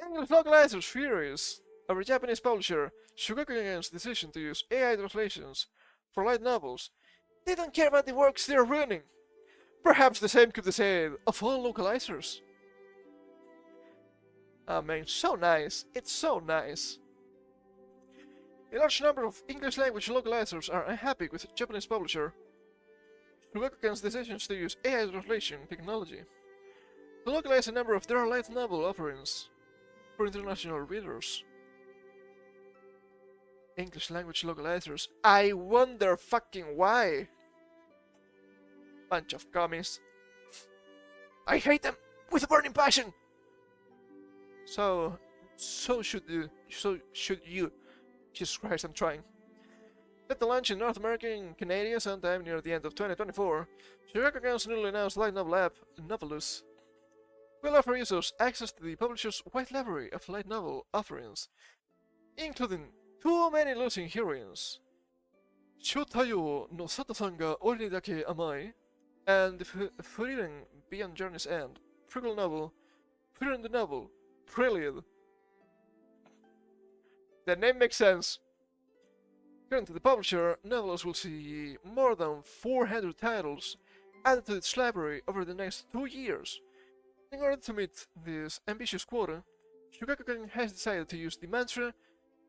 English localizers furious. Our Japanese publisher, Shogakukan's decision to use AI translations for light novels. They don't care about the works they're ruining. Perhaps the same could be said of all localizers. Oh man, so nice. It's so nice. A large number of English language localizers are unhappy with Japanese publisher Shogakukan's decisions to use AI translation technology to localize a number of their light novel offerings for international readers. English language localizers. I wonder fucking why. Bunch of commies. I hate them with a burning passion. So should you. Jesus Christ, I'm trying. Set to launch in North America and Canada sometime near the end of 2024, Shogakukan's newly announced light novel app, Novelus, will offer users access to the publisher's wide library of light novel offerings, including Too Many Losing Heroines, Shotayo no Sato-san ga Ori dake amai, and Freedom Beyond Journey's End, prequel novel, Freedom the Novel, Prelude. The name makes sense. According to the publisher, Novelus will see more than 400 titles added to its library over the next 2 years. In order to meet this ambitious quota, Shogakukan has decided to use the Mantra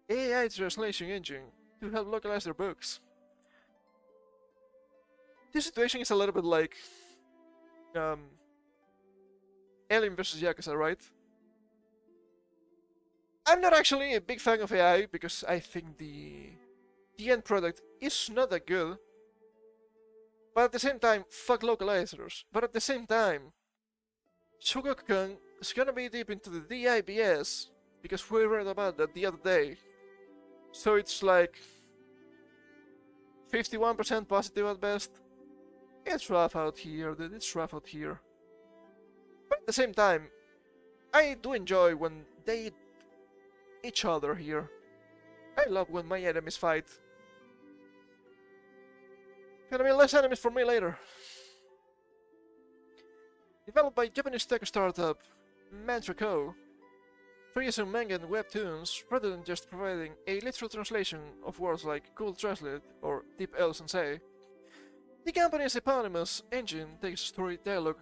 AI translation engine to help localize their books. This situation is a little bit like Alien vs. Yakuza, right? I'm not actually a big fan of AI because I think the end product is not that good. But at the same time, fuck localizers. But at the same time, Shogakukan is gonna be deep into the DIBS because we read about that the other day. So it's like 51% positive at best. It's rough out here, dude. It's rough out here. But at the same time, I do enjoy when they each other here. I love when my enemies fight. Gonna be less enemies for me later. Developed by Japanese tech startup Mantra Co. For using manga and webtoons rather than just providing a literal translation of words like Google Translate or Deep L Sensei. The company's eponymous engine takes story, dialogue,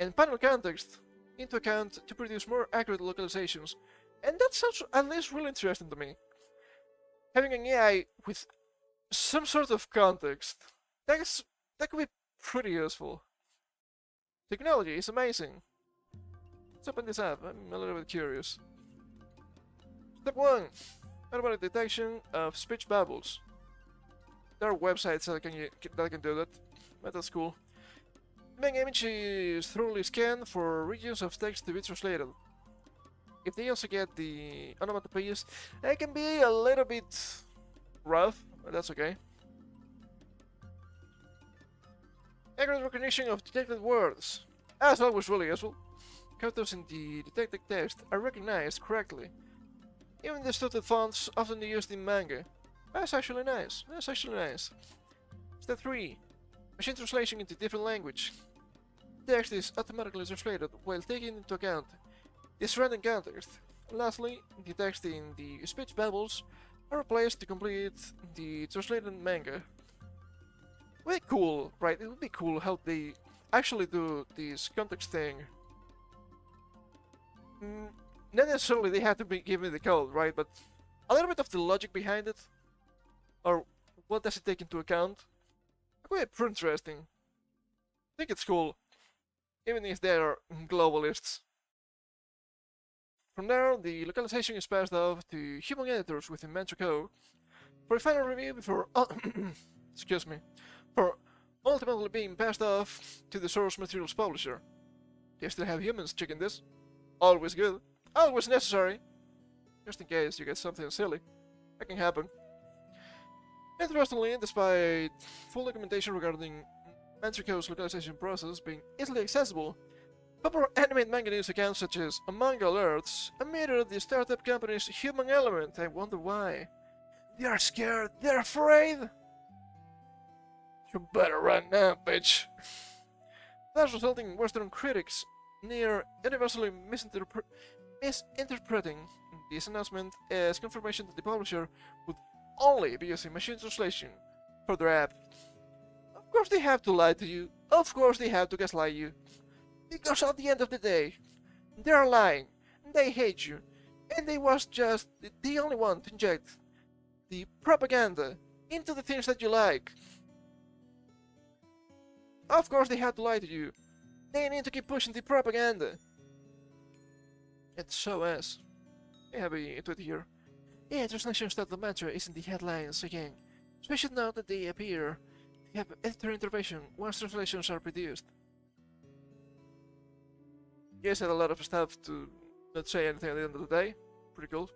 and panel context into account to produce more accurate localizations. And that sounds at least really interesting to me. Having an AI with some sort of context, that could be pretty useful. Technology is amazing. Let's open this up, I'm a little bit curious. Step 1. Automatic detection of speech bubbles. There are websites that can do that, but that's cool. The main image is thoroughly scanned for regions of text to be translated. If they also get the onomatopoeias, it can be a little bit rough, but that's okay. Accurate recognition of detected words. As always really useful. Characters in the detected text are recognized correctly. Even distorted fonts often used in manga. That's actually nice. That's actually nice. Step 3. Machine translation into different language. Text is automatically translated while taking into account the surrounding context. Lastly, the text in the speech bubbles are replaced to complete the translated manga. Would be cool, right? It would be cool how they actually do this context thing. Not necessarily they have to give me the code, right? But a little bit of the logic behind it. Or what does it take into account? That would be pretty interesting. I think it's cool. Even if they are globalists. From there, the localization is passed off to human editors within Mantra Co. for a final review before excuse me, for ultimately being passed off to the source materials publisher. They still have humans checking this. Always good. Always necessary. Just in case you get something silly. That can happen. Interestingly, despite full documentation regarding Mantrico's localization process being easily accessible, popular anime manga news accounts such as Manga Alerts omitted the startup company's human element. I wonder why. They are scared. They're afraid. You better run now, bitch. Thus resulting in Western critics near universally misinterpreting this announcement as confirmation that the publisher would only be using machine translation for their app. Of course they have to lie to you. Of course they have to gaslight you. Because at the end of the day, they are lying. They hate you. And they was just the only one to inject the propaganda into the things that you like. Of course they have to lie to you. They need to keep pushing the propaganda. It's so ass. I have a tweet here. Yeah, translations that the matter is in the headlines again. So we should note that they appear to have editor intervention once translations are produced. You said a lot of stuff to not say anything at the end of the day. Pretty cool.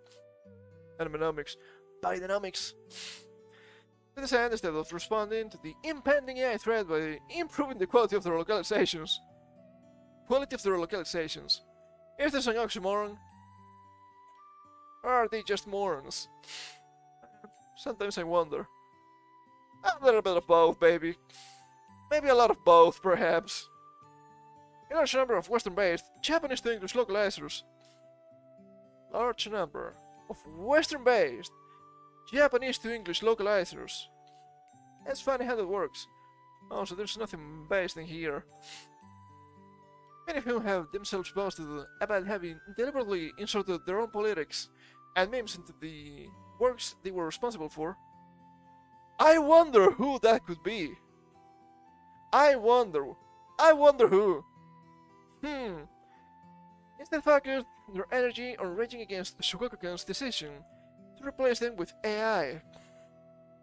Animanomics. Bidenomics. To this end, instead of responding to the impending AI threat by improving the quality of their localizations. Is this an oxymoron? Or are they just morons? Sometimes I wonder. A little bit of both, baby. Maybe a lot of both, perhaps. A large number of Western-based Japanese to English localizers. Large number of Western-based Japanese to English localizers. It's funny how that works. Also, there's nothing based in here. Many of whom have themselves boasted about having deliberately inserted their own politics and memes into the works they were responsible for. I wonder who that could be. I wonder who. Instead focused their energy on raging against Shogakukan's decision to replace them with AI.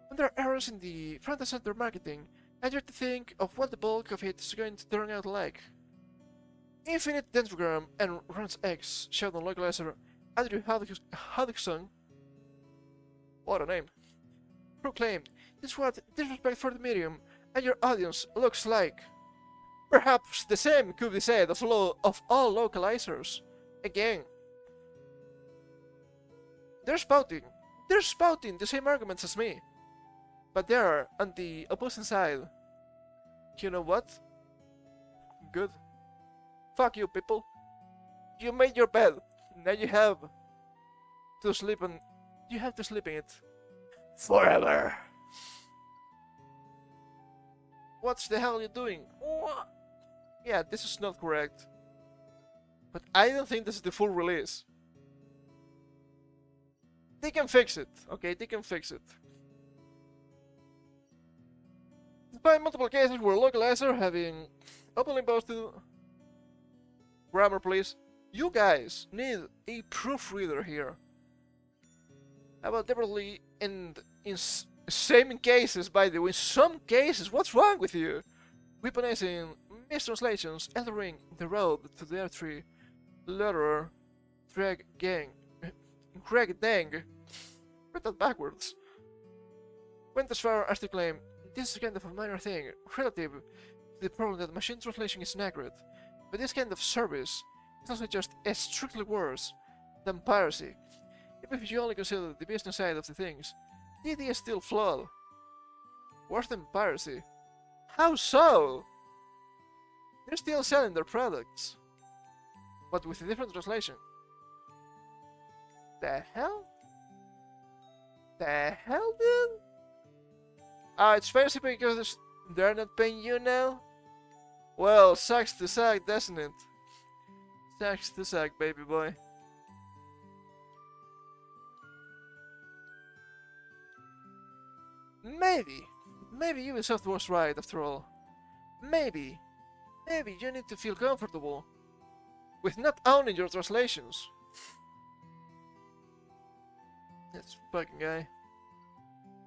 When there are errors in the front and center marketing, I dare to think of what the bulk of it is going to turn out like. Infinite Dendrogram and Runs X Shadow Localizer Andrew Haddockson, what a name, proclaimed, "This is what disrespect for the medium and your audience looks like." Perhaps the same could be said of all localizers. Again, they're spouting the same arguments as me, but they're on the opposing side. You know what? Good. Fuck you, people. You made your bed. Now you have to sleep in it forever. What the hell are you doing? What? Yeah, this is not correct. But I don't think this is the full release. They can fix it, okay? They can fix it. Despite multiple cases where localizer having openly posted grammar, please. You guys need a proofreader here. How about deliberately and in same cases, by the way, some cases, what's wrong with you? Weaponizing mistranslations, entering the road to the R3, letterer, Greg Dang, read that backwards. Went as far as to claim this is kind of a minor thing relative to the problem that machine translation is inaccurate, but this kind of service is also just as strictly worse than piracy. Even if you only consider the business side of the things, the idea is still flawed. Worse than piracy. How so? They're still selling their products, but with a different translation. The hell? The hell, dude? It's basically because they're not paying you now? Well, sucks to suck, doesn't it? Sucks to suck, baby boy. Maybe Ubisoft was right after all. Maybe you need to feel comfortable with not owning your translations. This fucking guy.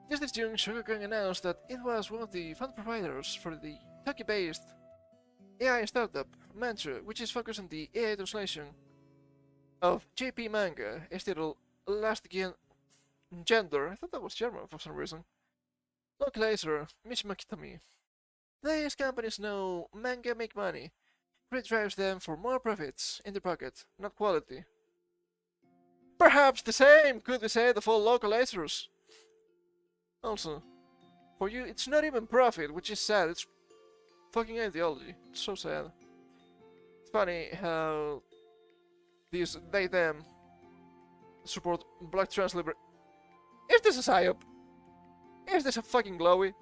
Just this June, Shogakukan announced that it was one of the fund providers for the Tokyo-based AI startup, Mantra, which is focused on the AI translation of JP manga, is titled Last Gender. I thought that was German for some reason. Localizer, Mishmakitami. These companies know manga make money. Greed drives them for more profits in their pocket, not quality. Perhaps the same could be said of all localizers. Also, for you, it's not even profit, which is sad. It's fucking ideology. It's so sad. It's funny how they them support black trans liber. Is this a psyop? Is this a fucking glowy?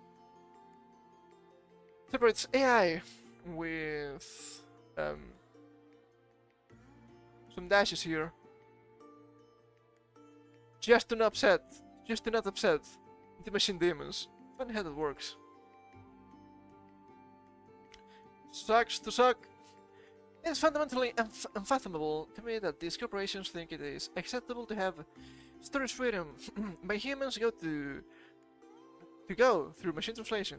Separates AI with some dashes here. Just to not upset the machine demons. Funny how that works. Sucks to suck. It's fundamentally unfathomable to me that these corporations think it is acceptable to have storage freedom by humans go through machine translation.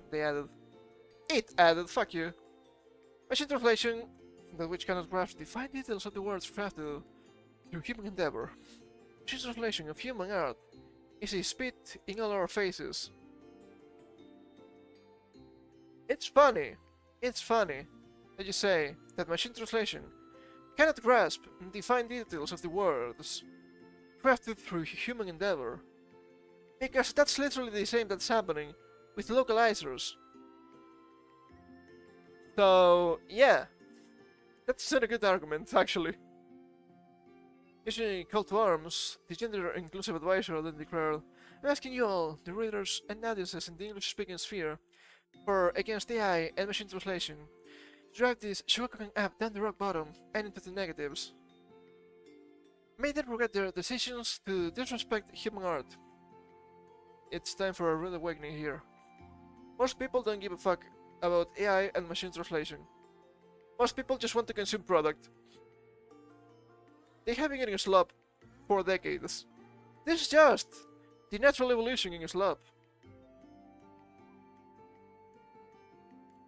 It added, fuck you. Machine translation, that which cannot grasp the fine details of the words crafted through human endeavor. Machine translation of human art is a spit in all our faces. It's funny that you say that machine translation cannot grasp the fine details of the words crafted through human endeavor. Because that's literally the same that's happening with localizers. So, yeah. That's not a good argument, actually. Issuing a call to arms, the gender-inclusive advisor then declared, I'm asking you all, the readers and audiences in the English-speaking sphere, for against AI and machine translation, drive this Shogakukan app down the rock bottom and into the negatives. May they regret their decisions to disrespect human art. It's time for a rude awakening here. Most people don't give a fuck about AI and machine translation. Most people just want to consume product. They have been getting a slop for decades. This is just the natural evolution in a slop.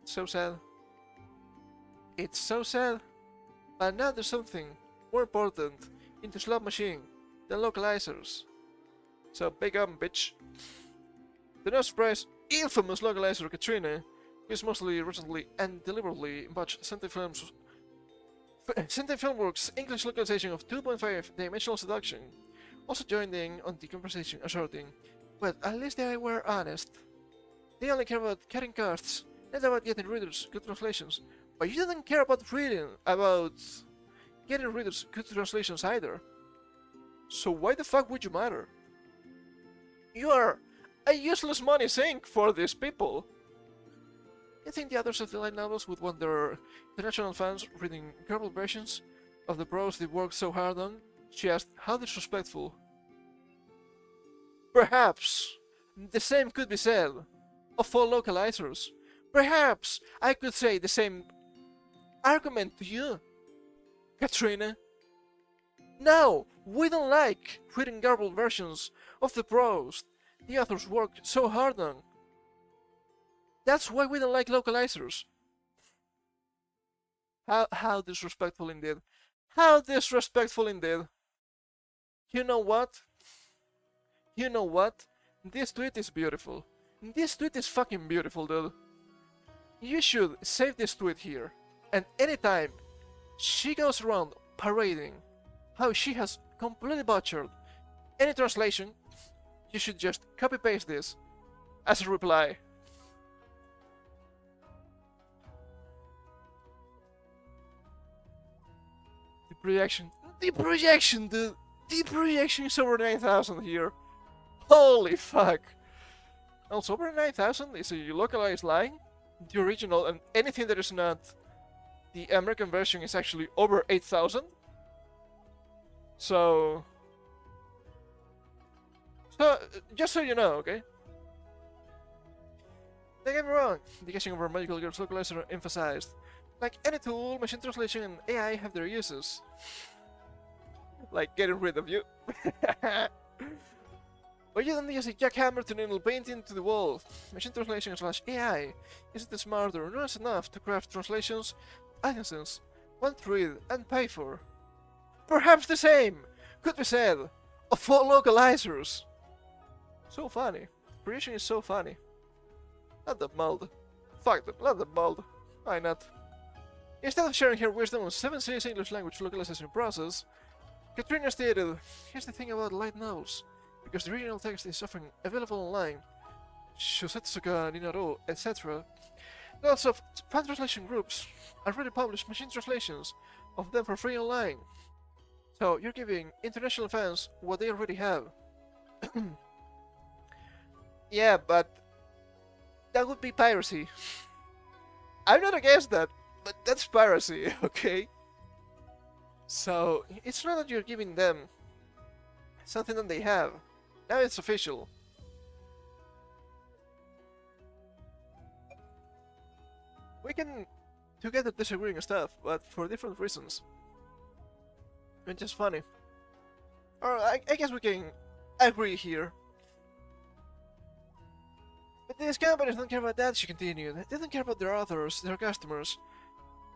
So sad. It's so sad. But now there's something more important in the slot machine than localizers. So big up, bitch. To no surprise, infamous localizer Katrina, who is mostly recently and deliberately botched Sentai Filmworks' English localization of 2.5 Dimensional Seduction, also joined in on the conversation, asserting, well, at least they were honest. They only care about cutting costs, not about getting readers good translations. But you didn't care about getting readers good translations either. So why the fuck would you matter? You are a useless money sink for these people. You think the others of the light novels would want their international fans reading garbled versions of the prose they worked so hard on? She asked, how disrespectful. Perhaps the same could be said of all localizers. Perhaps I could say the same argument to you, Katrina. No, we don't like reading garbled versions of the prose the authors worked so hard on. That's why we don't like localizers. How disrespectful indeed. How disrespectful indeed. You know what? You know what? This tweet is beautiful. This tweet is fucking beautiful, dude. You should save this tweet here. And anytime she goes around parading how she has completely butchered any translation, you should just copy-paste this as a reply. The projection, dude! The projection is over 9,000 here. Holy fuck! Also, over 9,000 is a localized line. The original and anything that is not the American version is actually over 8,000. So, just so you know, okay? Don't get me wrong, the guessing over Magical Girls localizer emphasized. Like any tool, machine translation and AI have their uses. Like getting rid of you. But you don't use a jackhammer to nail painting to the wall. Machine translation / AI isn't smart or nuanced enough to craft translations audiences want to read and pay for. Perhaps the same could be said of all localizers. So funny. Creation is so funny. Let them mold. Fuck them, let them mold. Why not? Instead of sharing her wisdom on 7 C's English language localization process, Katrina stated, here's the thing about light novels. Because the original text is often available online, Shosetsuka, Ninaro, etc., lots of fan translation groups already publish machine translations of them for free online. So you're giving international fans what they already have. Yeah, but that would be piracy. I'm not against that, but that's piracy, okay? So it's not that you're giving them something that they have. Now it's official. We can together disagree on stuff, but for different reasons. It's just funny. Or I guess we can agree here. But these companies don't care about that, she continued. They don't care about their authors, their customers,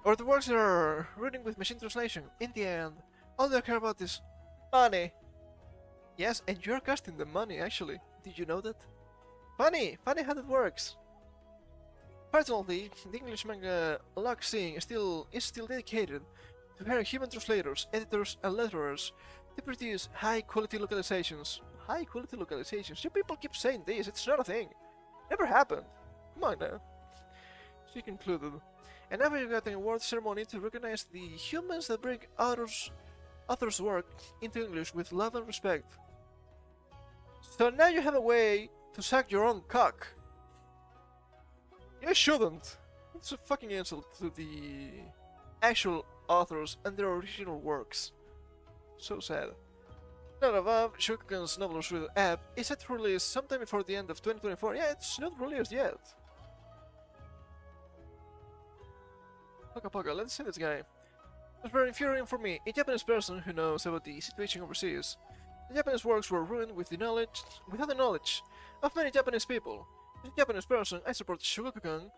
or the works they are reading with machine translation. In the end, all they care about is money. Yes, and you're costing them money, actually. Did you know that? Funny how that works. Personally, the English manga log scene is still dedicated to hiring human translators, editors, and letterers to produce high-quality localizations. High-quality localizations? You people keep saying this, it's not a thing. Never happened. Come on now. She concluded. And now we got an award ceremony to recognize the humans that bring authors' work into English with love and respect. So now you have a way to suck your own cock. You shouldn't. It's a fucking insult to the actual authors and their original works. So sad. Not above, Shokugan's novel reader app is set to release sometime before the end of 2024. Yeah, it's not released yet. Poka, let's see this guy. It was very infuriating for me, a Japanese person who knows about the situation overseas. The Japanese works were ruined without the knowledge of many Japanese people. As a Japanese person, I support Shogakukan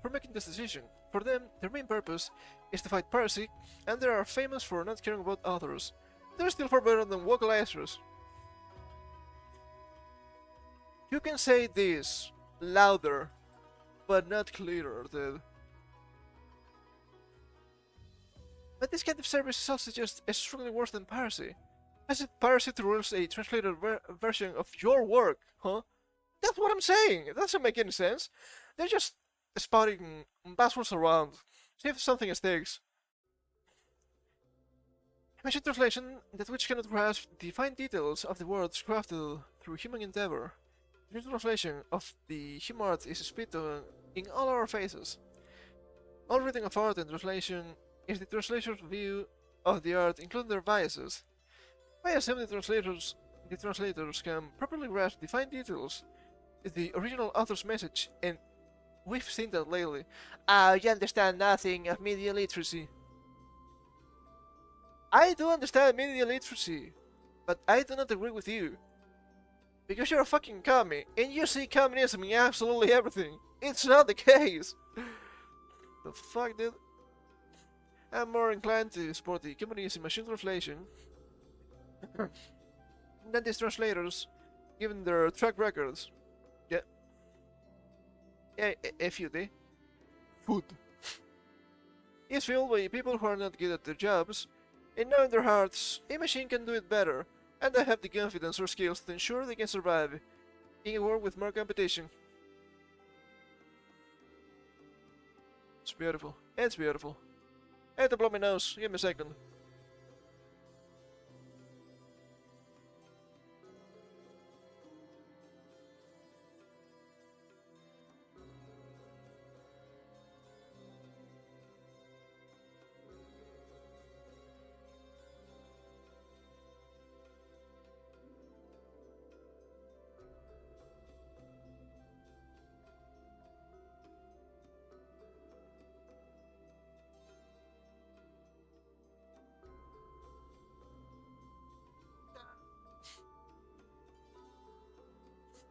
for making this decision. For them, their main purpose is to fight piracy, and they are famous for not caring about others. They're still far better than vocalizers. You can say this louder, but not clearer, dude. But this kind of service is also just strongly worse than piracy. As if piracy to release a translated version of your work, huh? That's what I'm saying. It doesn't make any sense. They're just spouting buzzwords around. See if something sticks. Machine translation, that which cannot grasp the fine details of the words crafted through human endeavor. The translation of the human art is spit on in all our faces. All reading of art and translation is the translator's view of the art, including their biases. I assume the translators can properly grasp the fine details of the original author's message, and we've seen that lately. You understand nothing of media literacy. I do understand media literacy, but I do not agree with you. Because you're a fucking commie, and you see communism in absolutely everything. It's not the case. The fuck, dude? I'm more inclined to support the companies in machine translation than these translators, given their track records. Yeah. Yeah, FUD. Food. It's filled by people who are not good at their jobs, and know in their hearts, a machine can do it better, and they have the confidence or skills to ensure they can survive in a world with more competition. It's beautiful. It's beautiful. I have to blow my nose. Give me a second.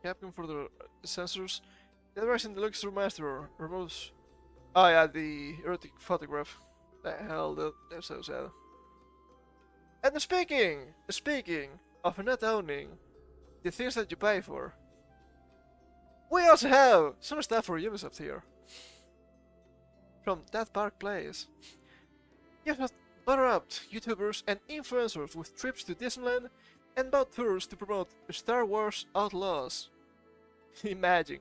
Capcom for the sensors. The other in the Deluxe Remaster removes. Oh yeah, the erotic photograph. The hell, that's so sad. And speaking of not owning the things that you pay for, We also have some stuff for Ubisoft here. From That Park Place. Ubisoft butter up YouTubers and influencers with trips to Disneyland and bought tours to promote Star Wars Outlaws. Imagine.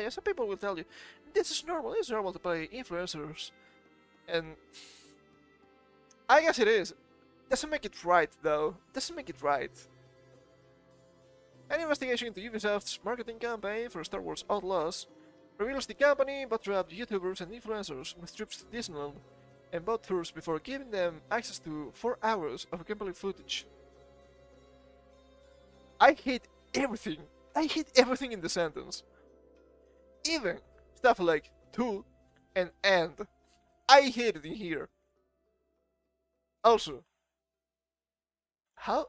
Some people will tell you, this is normal, it's normal to play influencers. And I guess it is. Doesn't make it right though. Doesn't make it right. An investigation into Ubisoft's marketing campaign for Star Wars Outlaws reveals the company bought up YouTubers and influencers with trips to Disneyland and bought tours before giving them access to 4 hours of gameplay footage. I hate everything. I hate everything in the sentence. Even stuff like to and and. I hate it in here. Also, how?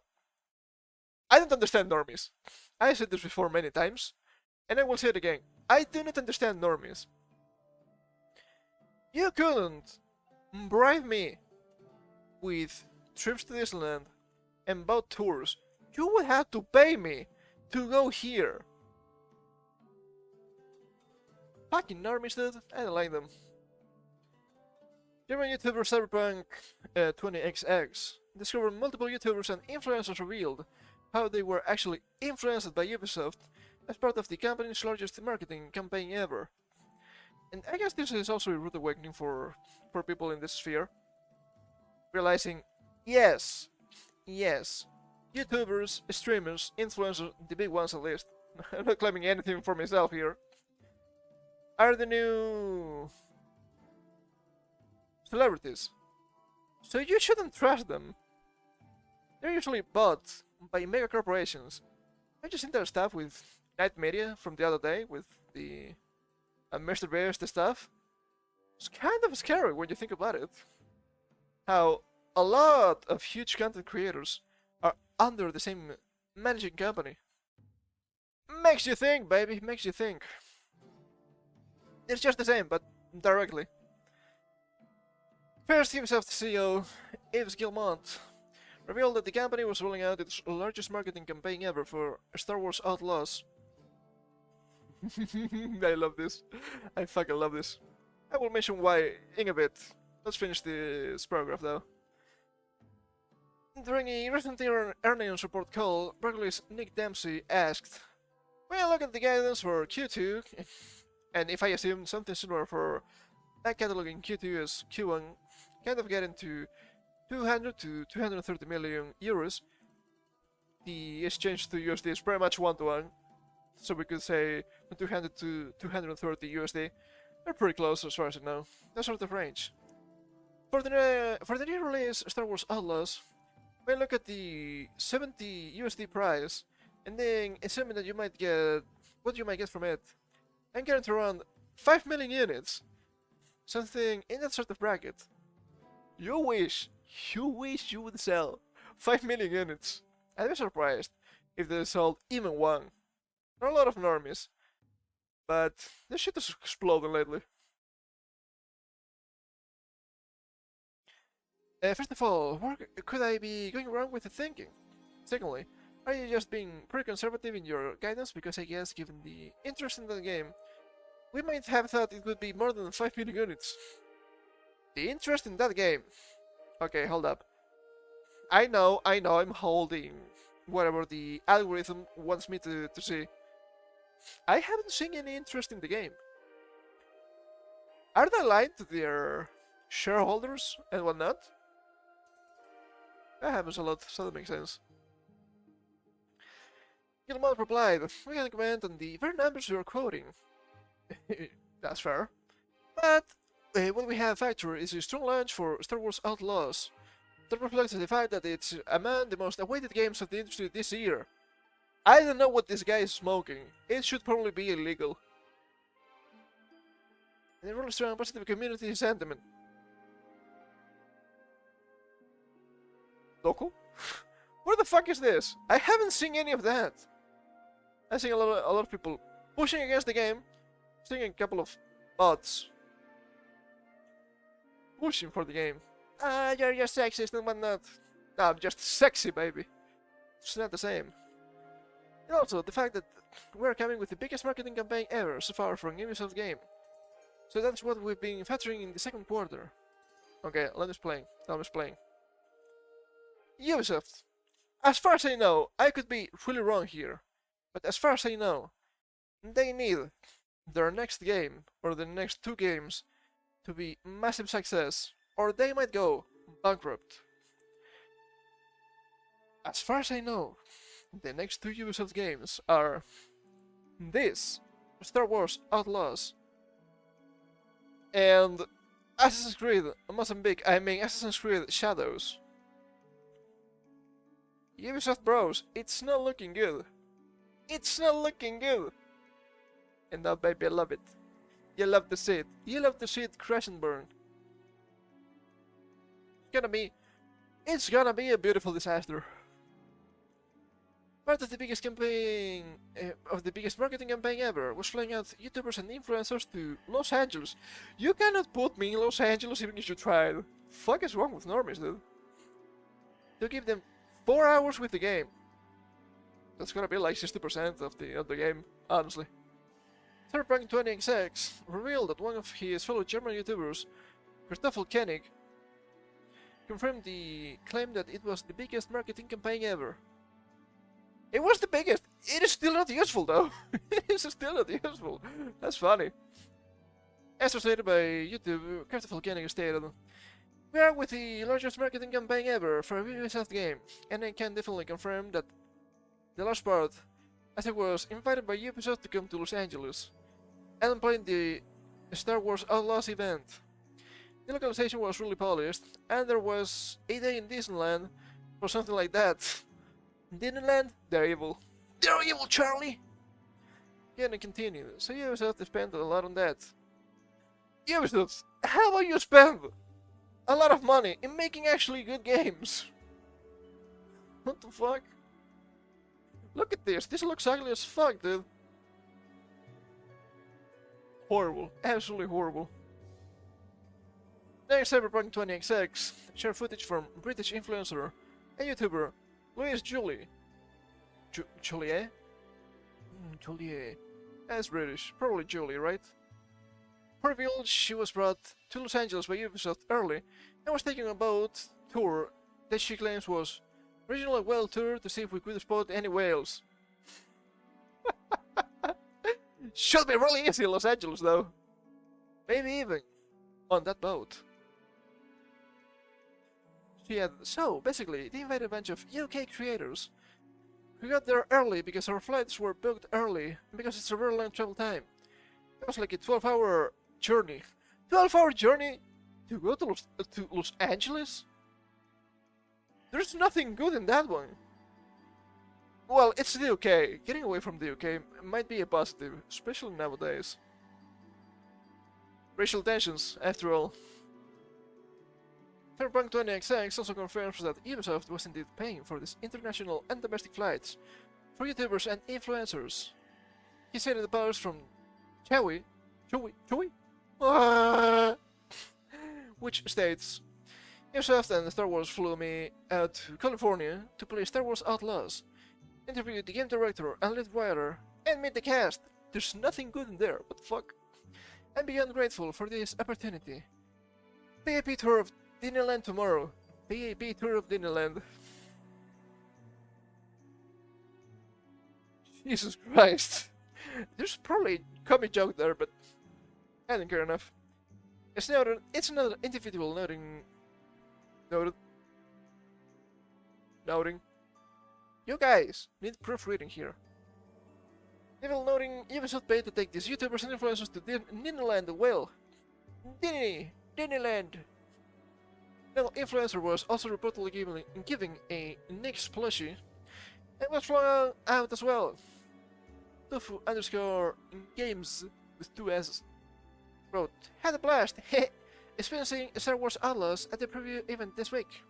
I don't understand normies. I said this before many times, and I will say it again. I do not understand normies. You couldn't bribe me with trips to Disneyland and boat tours. You would have to pay me to go here. Fucking normies, dude. I don't like them. German YouTuber Cyberpunk 20XX discovered multiple YouTubers and influencers revealed how they were actually influenced by Ubisoft as part of the company's largest marketing campaign ever. And I guess this is also a rude awakening for people in this sphere. Realizing, yes, YouTubers, streamers, influencers, the big ones at least, I'm not claiming anything for myself here, are the new celebrities. So you shouldn't trust them. They're usually bought by mega corporations. I just seen their stuff with Night Media from the other day with the Mr. Beast stuff. It's kind of scary when you think about it. How a lot of huge content creators are under the same managing company. Makes you think, baby, makes you think. It's just the same, but directly. First, Ubisoft CEO Yves Guillemot revealed that the company was rolling out its largest marketing campaign ever for Star Wars Outlaws. I love this. I fucking love this. I will mention why in a bit. Let's finish this paragraph though. During a recent earnings report call, Berkeley's Nick Dempsey asked, "When I look at the guidance for Q2, and if I assume something similar for back catalog in Q2 as Q1, kind of getting to 200 to 230 million euros. The exchange to USD is pretty much 1-to-1, so we could say 200 to 230 USD. They're pretty close as far as I know. That sort of range. For the new release Star Wars Outlaws, we look at the 70 USD price, and then assuming that you might get what you might get from it, I'm getting to around 5 million units, something in that sort of bracket. You wish you would sell 5 million units. I'd be surprised if they sold even one. There are a lot of normies, but this shit is exploding lately. First of all, where could I be going wrong with the thinking? Secondly, are you just being pretty conservative in your guidance? Because I guess given the interest in the game, we might have thought it would be more than 5 million units. The interest in that game. Okay, hold up. I know, I'm holding whatever the algorithm wants me to see. I haven't seen any interest in the game. Are they lying to their shareholders and whatnot? That happens a lot, so that makes sense. Gilmore replied, "We can comment on the very numbers you are quoting." That's fair. But what we have factored is a strong launch for Star Wars Outlaws. That reflects the fact that it's among the most awaited games of the industry this year. I don't know what this guy is smoking. It should probably be illegal. And a really strong positive community sentiment. Local? Where the fuck is this? I haven't seen any of that. I've seen a lot of people pushing against the game, seeing a couple of bots pushing for the game. Ah, you're just sexist and whatnot. No, I'm just sexy, baby. It's not the same. And also the fact that we're coming with the biggest marketing campaign ever so far for an Ubisoft game. So that's what we've been featuring in the second quarter. Okay, let me explain. Ubisoft. As far as I know, I could be really wrong here, but as far as I know, they need their next game, or the next two games, to be massive success, or they might go bankrupt. As far as I know, the next two Ubisoft games are this, Star Wars Outlaws, and Assassin's Creed Mozambique, Assassin's Creed Shadows. Ubisoft bros, it's not looking good. It's not looking good. And now baby, I love it. You love to see it. You love to see it crash and burn. It's gonna be a beautiful disaster. Part of the biggest campaign, of the biggest marketing campaign ever, was flying out YouTubers and influencers to Los Angeles. You cannot put me in Los Angeles even if you tried. Fuck is wrong with normies, dude? To give them 4 hours with the game. That's gonna be like 60% of the game, honestly. Cyberpunk 20XX revealed that one of his fellow German YouTubers, Christoffel Koenig, confirmed the claim that it was the biggest marketing campaign ever. It was the biggest! It is still not useful though! It is still not useful! That's funny. As stated by YouTube, Christoffel Koenig stated, "We are with the largest marketing campaign ever for a Ubisoft game, and I can definitely confirm that the large part, as I was invited by Ubisoft to come to Los Angeles and play in the Star Wars Outlaws event. The localization was really polished, and there was a day in Disneyland or something like that. Disneyland? They're evil. They're evil, Charlie!" Yeah, and continue. So Ubisoft spent a lot on that. Ubisoft, how about you spend a lot of money in making actually good games? What the fuck? Look at this. This looks ugly as fuck, dude. Horrible. Absolutely horrible. Next, Cyberpunk 20XX shared footage from British influencer and YouTuber Louise Julie. Juliet? Juliet. That's British. Probably Julie, right? Revealed she was brought to Los Angeles by Ubisoft early and was taking a boat tour that she claims was originally a whale tour to see if we could spot any whales. Should be really easy in Los Angeles though. Maybe even on that boat. She had, so basically they invited a bunch of UK creators who got there early because our flights were booked early and because it's a very long travel time. It was like a 12-hour journey. 12-hour journey to go to Los Angeles? There's nothing good in that one. Well, it's the UK. Getting away from the UK might be a positive, especially nowadays. Racial tensions, after all. Cyberpunk 20XX also confirms that Ubisoft was indeed paying for these international and domestic flights for YouTubers and influencers. He said in the post from Chewy, which states, Ubisoft and Star Wars flew me out to California to play Star Wars Outlaws, interview the game director and lead writer, and meet the cast. There's nothing good in there, but fuck. I'm beyond grateful for this opportunity. VIP tour of Disneyland tomorrow. VIP tour of Disneyland. Jesus Christ. There's probably a comic joke there, but I don't care enough. It's another individual noting. You guys need proofreading here. Devil noting Ubisoft paid to take these YouTubers and influencers to Disneyland well. Disneyland. The influencer was also reportedly giving a Nyx plushie and was flown out as well. Tofu_games with 2 S's wrote, "Had a blast, heh, experiencing Star Wars Outlaws at the preview event this week.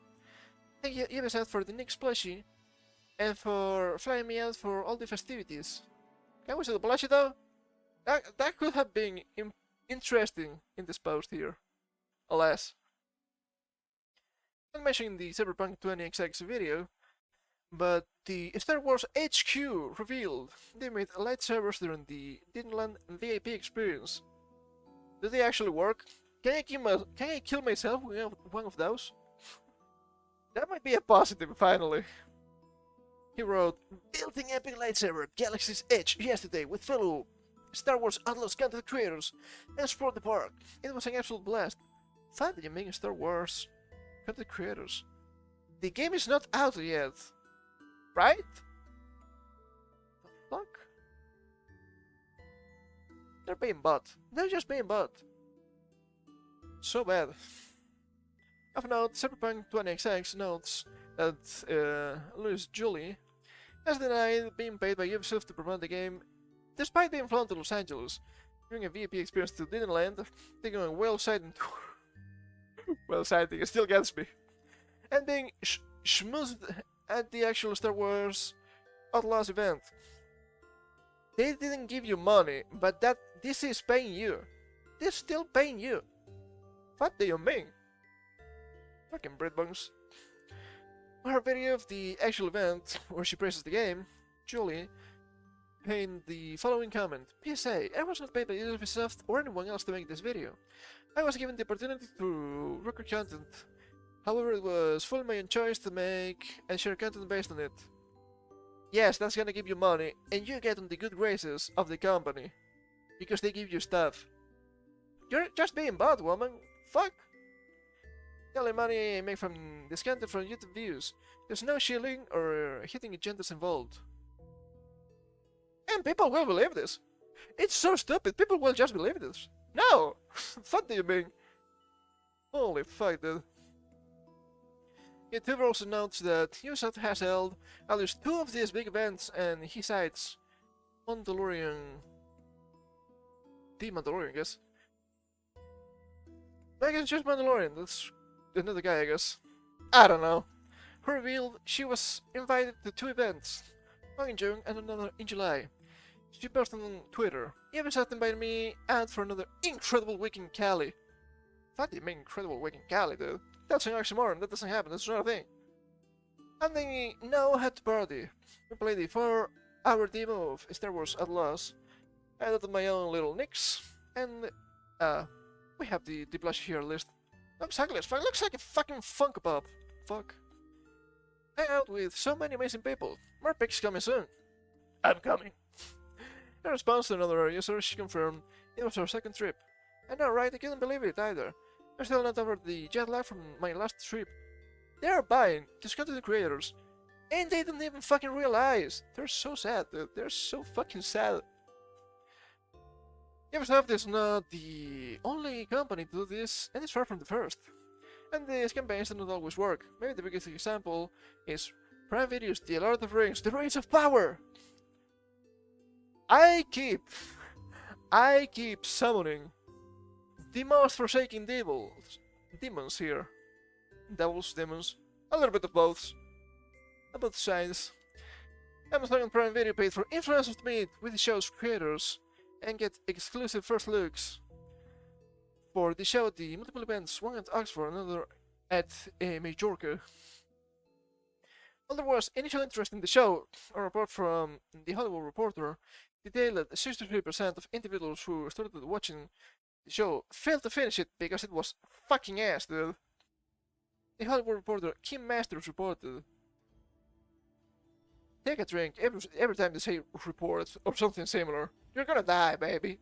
Thank you Ubisoft for the Nyx plushie and for flying me out for all the festivities." Can we see the plushie though? That could have been interesting in this post here. Alas. Not mentioning the Cyberpunk 20XX video, But the Star Wars HQ revealed they made lightsabers during the Disneyland VIP experience. Do they actually work? Can I kill myself with one of those? That might be a positive, finally. He wrote, building epic lightsaber at Galaxy's Edge yesterday with fellow Star Wars Outlaws content creators and explored the park. It was an absolute blast. Finally making Star Wars content creators. The game is not out yet, right? The fuck? They're being bought. They're just being bought. So bad. Of note, Cyberpunk 20XX notes that Louis Julie has denied being paid by Ubisoft to promote the game, despite being flown to Los Angeles during a VIP experience to Disneyland, taking a whale-sighting tour. Whale-sighting, it still gets me. And being schmoozed at the actual Star Wars Outlaws event. They didn't give you money, but this is paying you. They're still paying you. What do you mean? Fucking breadbuns. On her video of the actual event, where she praises the game, Julie penned the following comment. PSA, I was not paid by Ubisoft or anyone else to make this video. I was given the opportunity to record content. However, it was fully my own choice to make and share content based on it. Yes, that's gonna give you money, and you get on the good graces of the company. Because they give you stuff. You're just being bought, woman. Fuck. The only money I make from this content from YouTube views. There's no shilling or hitting agendas involved. And people will believe this. It's so stupid, people will just believe this. No! What do you mean? Holy fuck, dude. YouTuber also notes that Ubisoft has held at least 2 of these big events, and he cites Mandalorian... The Mandalorian, I guess. I guess it's just Mandalorian, that's another guy, I guess. I don't know. Who revealed she was invited to 2 events, one in June and another in July. She posted on Twitter, Ubisoft invited me out for another incredible week in Cali. What do you mean incredible week in Cali, dude? That's an oxymoron, that doesn't happen, that's not a thing. And they know how to party. We played the 4-hour demo of Star Wars Outlaws. I added my own little nicks, and we have the blush here list. Looks ugly as fuck, looks like a fucking Funko Pop. Fuck. Hang out with so many amazing people. More pics coming soon. I'm coming. In response to another user, she confirmed it was her second trip. I know, right? I couldn't believe it either. I'm still not over the jet lag from my last trip. They are buying these content creators, and they don't even fucking realize. They're so sad, dude. They're so fucking sad. Ubisoft is not the only company to do this, and it's far from the first. And these campaigns do not always work. Maybe the biggest example is Prime Video's The Lord of the Rings, The Rings of Power! I keep summoning the most forsaken demons here. Devils, demons, a little bit of both. About sides. Amazon and Prime Video paid for influencers to meet with the show's creators and get exclusive first looks for the show at the multiple events, one at Oxford, another at Majorca. While there was initial interest in the show, a report from The Hollywood Reporter detailed that 63% of individuals who started watching the show failed to finish it because it was fucking ass, dude. The Hollywood Reporter Kim Masters reported, take a drink every time they say report or something similar. You're gonna die, baby.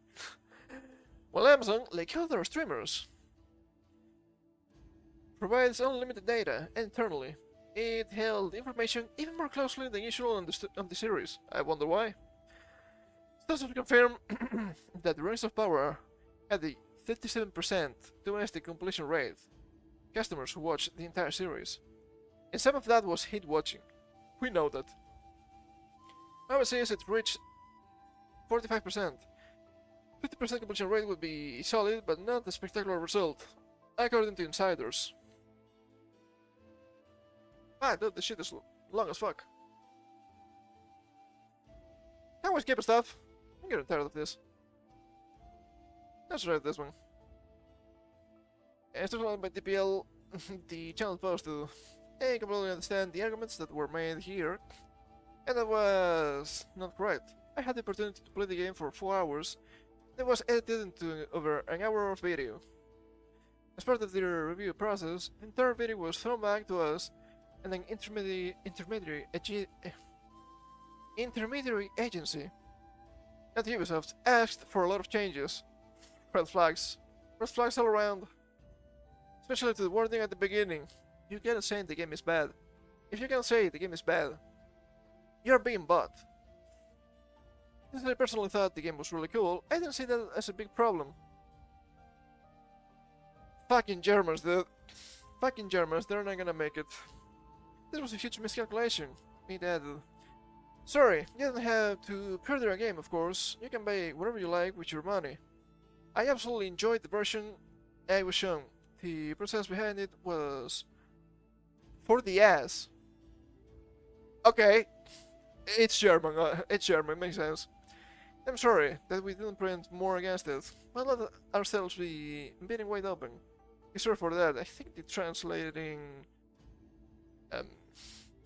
While Amazon, like other streamers, provides unlimited data internally, it held information even more closely than usual on the series. I wonder why. Studies confirm that the Rings of Power had a 57% domestic completion rate, customers who watched the entire series, and some of that was hit watching. We know that. Overseas it reached 45%. 50% completion rate would be solid, but not a spectacular result, according to insiders. Ah, dude, this shit is long as fuck. Can we skip stuff? I'm getting tired of this. Let's read this one. It's not by DPL, the channel posted I completely understand the arguments that were made here, and that was not correct. I had the opportunity to play the game for 4 hours, and it was edited into over an hour of video. As part of the review process, the entire video was thrown back to us, and an intermediary agency at Ubisoft asked for a lot of changes. Red flags. Red flags all around. Especially to the wording at the beginning. You gotta say the game is bad. If you can say the game is bad, you're being bought. Since I personally thought the game was really cool, I didn't see that as a big problem. Fucking Germans, dude. Fucking Germans, they're not gonna make it. This was a huge miscalculation. Me added. Sorry, you don't have to pre-order a game, of course. You can buy whatever you like with your money. I absolutely enjoyed the version I was shown. The process behind it was for the ass. Okay, it's German, makes sense. I'm sorry that we didn't print more against it, but let ourselves be beating wide open. Sorry for that. I think the translating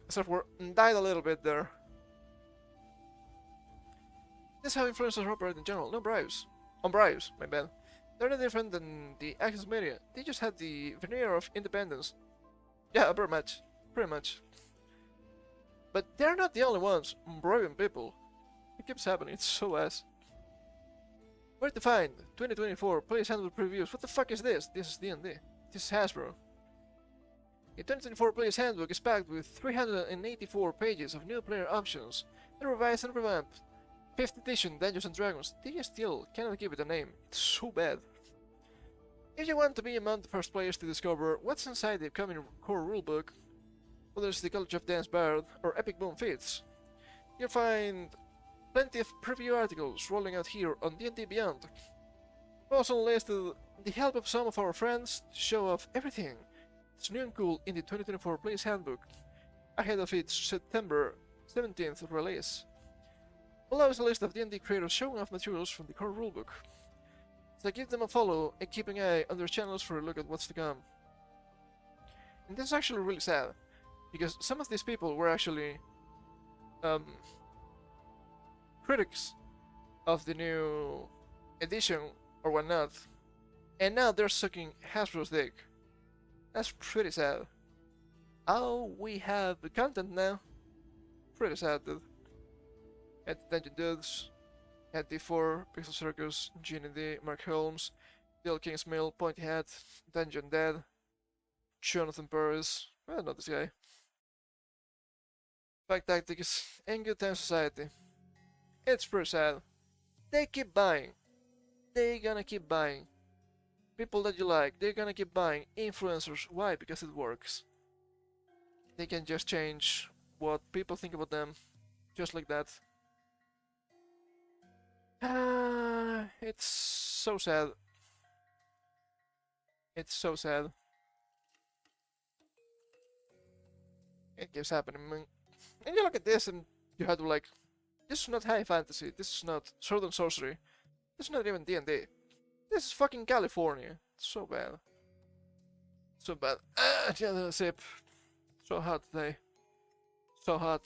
software died a little bit there. This is how influencers operate in general. No bribes. On bribes, my bad. They're no different than the access media. They just have the veneer of independence. Yeah, pretty much. Pretty much. But they're not the only ones bribing people. It keeps happening, it's so ass. Where to find 2024 Player's Handbook Previews? What the fuck is this? This is D&D. This is Hasbro. The 2024 Player's Handbook is packed with 384 pages of new player options, and revised and revamped 5th edition Dungeons and Dragons. They still cannot give it a name. It's so bad. If you want to be among the first players to discover what's inside the upcoming core rulebook, whether it's the College of Dance Bard or Epic Boom Feats, you'll find plenty of preview articles rolling out here on D&D Beyond. We also enlisted the help of some of our friends to show off everything that's new and cool in the 2024 Player's Handbook, ahead of its September 17th release. Below is a list of D&D creators showing off materials from the core rulebook, so give them a follow and keep an eye on their channels for a look at what's to come. And this is actually really sad, because some of these people were actually critics of the new edition or whatnot, and now they're sucking Hasbro's dick. That's pretty sad. Oh, we have the content now. Pretty sad, dude. Had Dungeon Dudes, had D4, Pixel Circus, G&D, Mark Holmes, Dale Kingsmill, Pointy Hat, Dungeon Dead, Jonathan Paris, well, not this guy. Fight Tactics, and Good Time Society. It's pretty sad. They keep buying. They're gonna keep buying. People that you like, they're gonna keep buying. Influencers, why? Because it works. They can just change what people think about them, just like that. It's so sad. It's so sad. It keeps happening. And you look at this and you have to like, this is not high fantasy, this is not sword and sorcery, this is not even D&D. This is fucking California. It's so bad. So bad. Yeah, the sip. So hot today. So hot.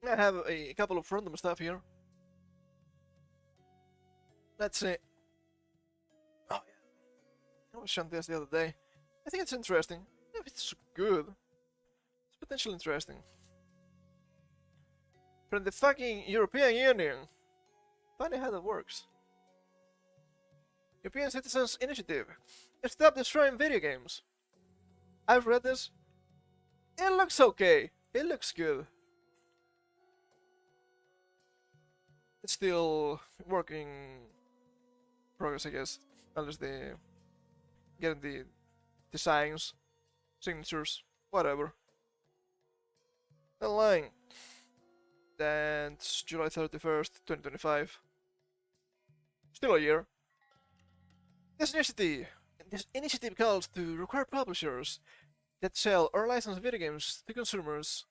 I have a couple of random stuff here. Let's see. Oh yeah. I was shown this the other day. I think it's interesting. If it's good, it's potentially interesting. From the fucking European Union. Funny how that works. European Citizens Initiative. Stop destroying video games. I've read this. It looks okay. It looks good. It's still working progress, I guess. Unless they get the designs, signatures, whatever. Deadline. That's July 31st, 2025. Still a year. This initiative calls to require publishers that sell or license video games to consumers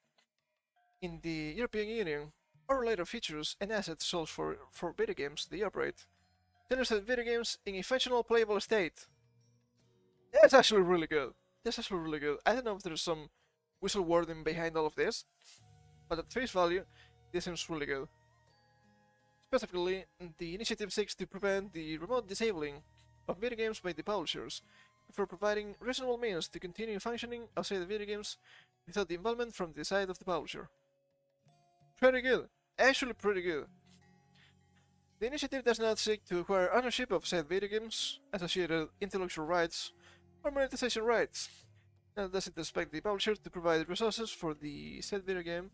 in the European Union or related features and assets sold for video games they operate to illustrate video games in a functional playable state. That's actually really good. That's actually really good. I don't know if there's some whistle wording behind all of this, but at face value, this seems really good. Specifically, the initiative seeks to prevent the remote disabling of video games by the publishers, for providing reasonable means to continue functioning outside the video games without the involvement from the side of the publisher. Pretty good. Actually pretty good. The initiative does not seek to acquire ownership of said video games, associated intellectual rights, or monetization rights. Nor does it expect the publisher to provide resources for the said video game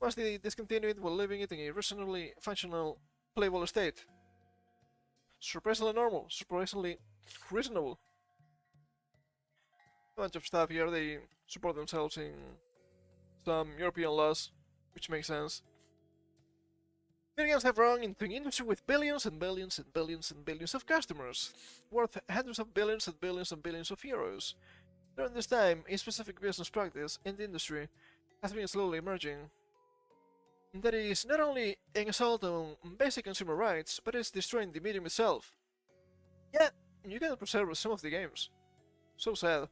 once they discontinue it while leaving it in a reasonably functional, playable state. Surprisingly normal, surprisingly reasonable. A bunch of stuff here, they support themselves in some European laws, which makes sense. Video games have grown into an industry with billions and billions and billions and billions of customers, worth hundreds of billions and billions and billions of euros. During this time, a specific business practice in the industry has been slowly emerging. That is not only an assault on basic consumer rights, but it's destroying the medium itself. Yeah, you cannot preserve some of the games. So sad.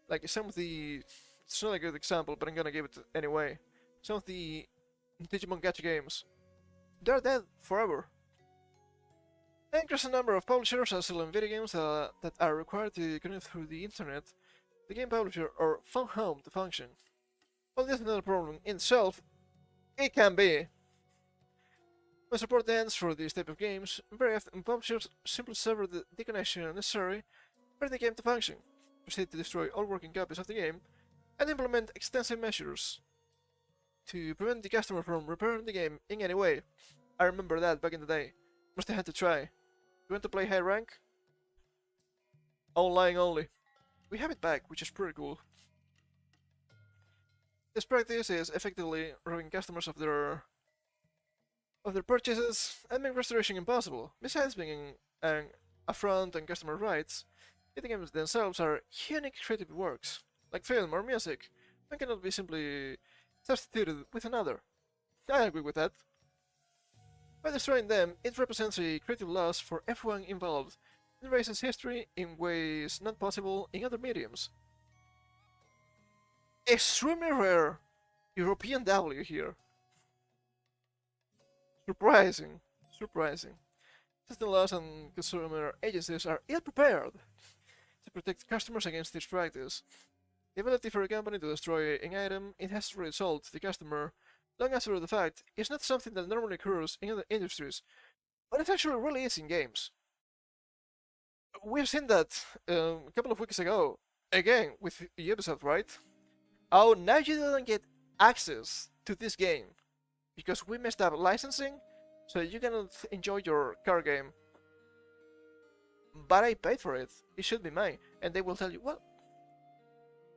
Like some of the... It's not a good example, but I'm gonna give it anyway. Some of the Digimon gacha games. They're dead forever. An increasing number of publishers are selling video games that are required to connect through the internet, the game publisher, or phone home to function. While this is not a problem in itself, it can be. When support ends for this type of games, very often publishers simply sever the connection necessary for the game to function, proceed to destroy all working copies of the game, and implement extensive measures to prevent the customer from repairing the game in any way. I remember that back in the day. Must have had to try. You want to play high rank? Online only. We have it back, which is pretty cool. This practice is effectively robbing customers of their purchases and making restoration impossible. Besides being an affront on customer rights, video games themselves are unique creative works, like film or music, and cannot be simply substituted with another. I agree with that. By destroying them, it represents a creative loss for everyone involved and raises history in ways not possible in other mediums. Extremely rare European W here. Surprising. Surprising. System laws and consumer agencies are ill-prepared to protect customers against this practice. The ability for a company to destroy an item it has already sold to the customer long after the fact is not something that normally occurs in other industries, but it actually really is in games. We've seen that a couple of weeks ago, again with Ubisoft, right? Oh, now you don't get access to this game because we messed up licensing, so you cannot enjoy your car game. But I paid for it, it should be mine, and they will tell you, well,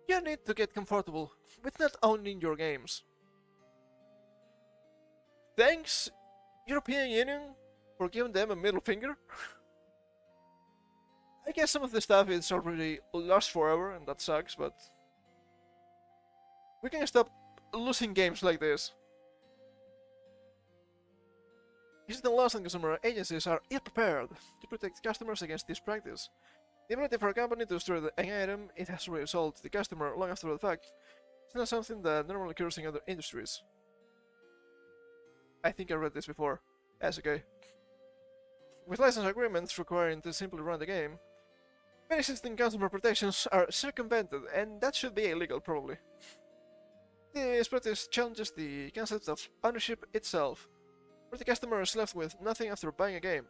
you need to get comfortable with not owning your games. Thanks, European Union, for giving them a middle finger. I guess some of the stuff is already lost forever, and that sucks, but we can stop losing games like this. Existing laws and consumer agencies are ill-prepared to protect customers against this practice. The ability for a company to destroy an item it has already sold to the customer long after the fact is not something that normally occurs in other industries. I think I read this before. That's okay. With license agreements requiring to simply run the game, many existing consumer protections are circumvented, and that should be illegal, probably. This practice challenges the concept of ownership itself, where the customer is left with nothing after buying a game.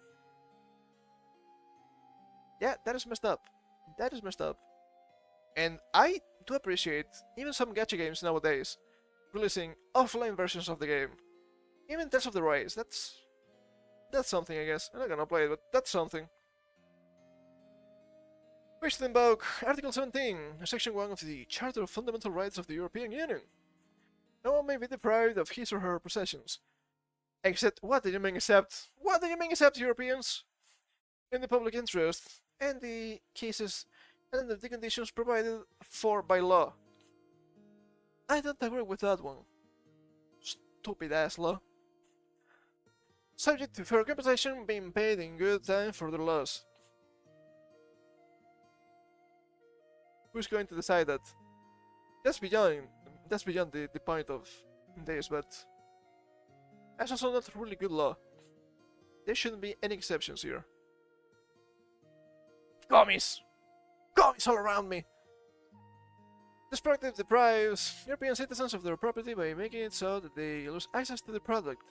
Yeah, that is messed up. That is messed up. And I do appreciate even some gacha games nowadays releasing offline versions of the game. Even Tales of the Rise, that's something, I guess. I'm not gonna play it, but that's something. Wish to invoke Article 17, Section 1 of the Charter of Fundamental Rights of the European Union. No one may be deprived of his or her possessions. Except, what do you mean except? What do you mean except, Europeans? In the public interest, and the cases and under the conditions provided for by law. I don't agree with that one. Stupid ass law. Subject to fair compensation being paid in good time for the loss. who's going to decide that? That's beyond the point of this, but that's also not really good law. There shouldn't be any exceptions here. Commies! Commies all around me! This product deprives European citizens of their property by making it so that they lose access to the product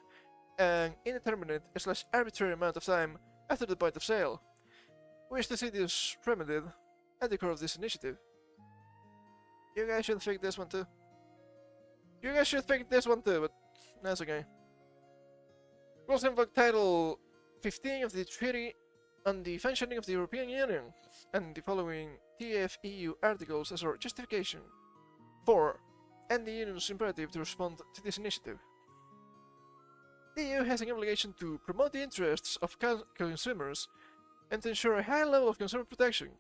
an indeterminate/arbitrary amount of time after the point of sale. We wish to see this remedied at the core of this initiative. You guys should fix this one too. But that's okay. We also invoke Title 15 of the Treaty on the Functioning of the European Union and the following TFEU articles as our justification for and the Union's imperative to respond to this initiative. The EU has an obligation to promote the interests of consumers and to ensure a high level of consumer protection,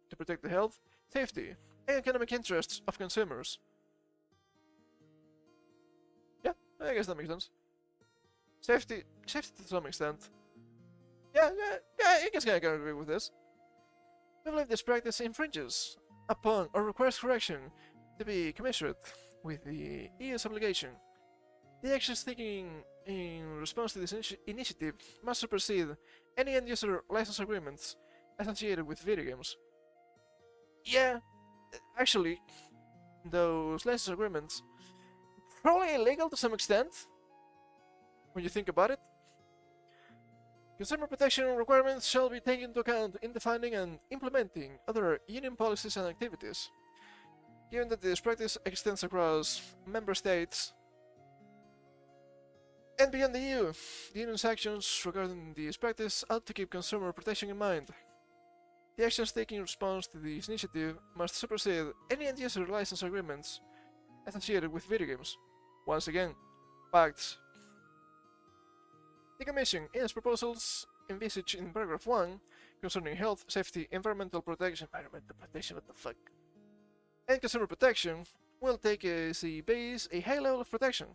to protect the health, safety, and economic interests of consumers. Yeah, I guess that makes sense. Safety to some extent. Yeah, I guess I can agree with this. We believe this practice infringes upon or requires correction to be commensurate with the EU's obligation. The actions taken in response to this initiative must supersede any end-user license agreements associated with video games. Yeah, actually, those license agreements probably illegal to some extent, when you think about it. Consumer protection requirements shall be taken into account in defining and implementing other union policies and activities. Given that this practice extends across member states and beyond the EU, the Union's actions regarding this practice ought to keep consumer protection in mind. The actions taken in response to this initiative must supersede any end-user license agreements associated with video games. Once again, facts. The Commission, in its proposals envisaged in paragraph 1 concerning health, safety, environmental protection, what the fuck, and consumer protection, will take as a base a high level of protection.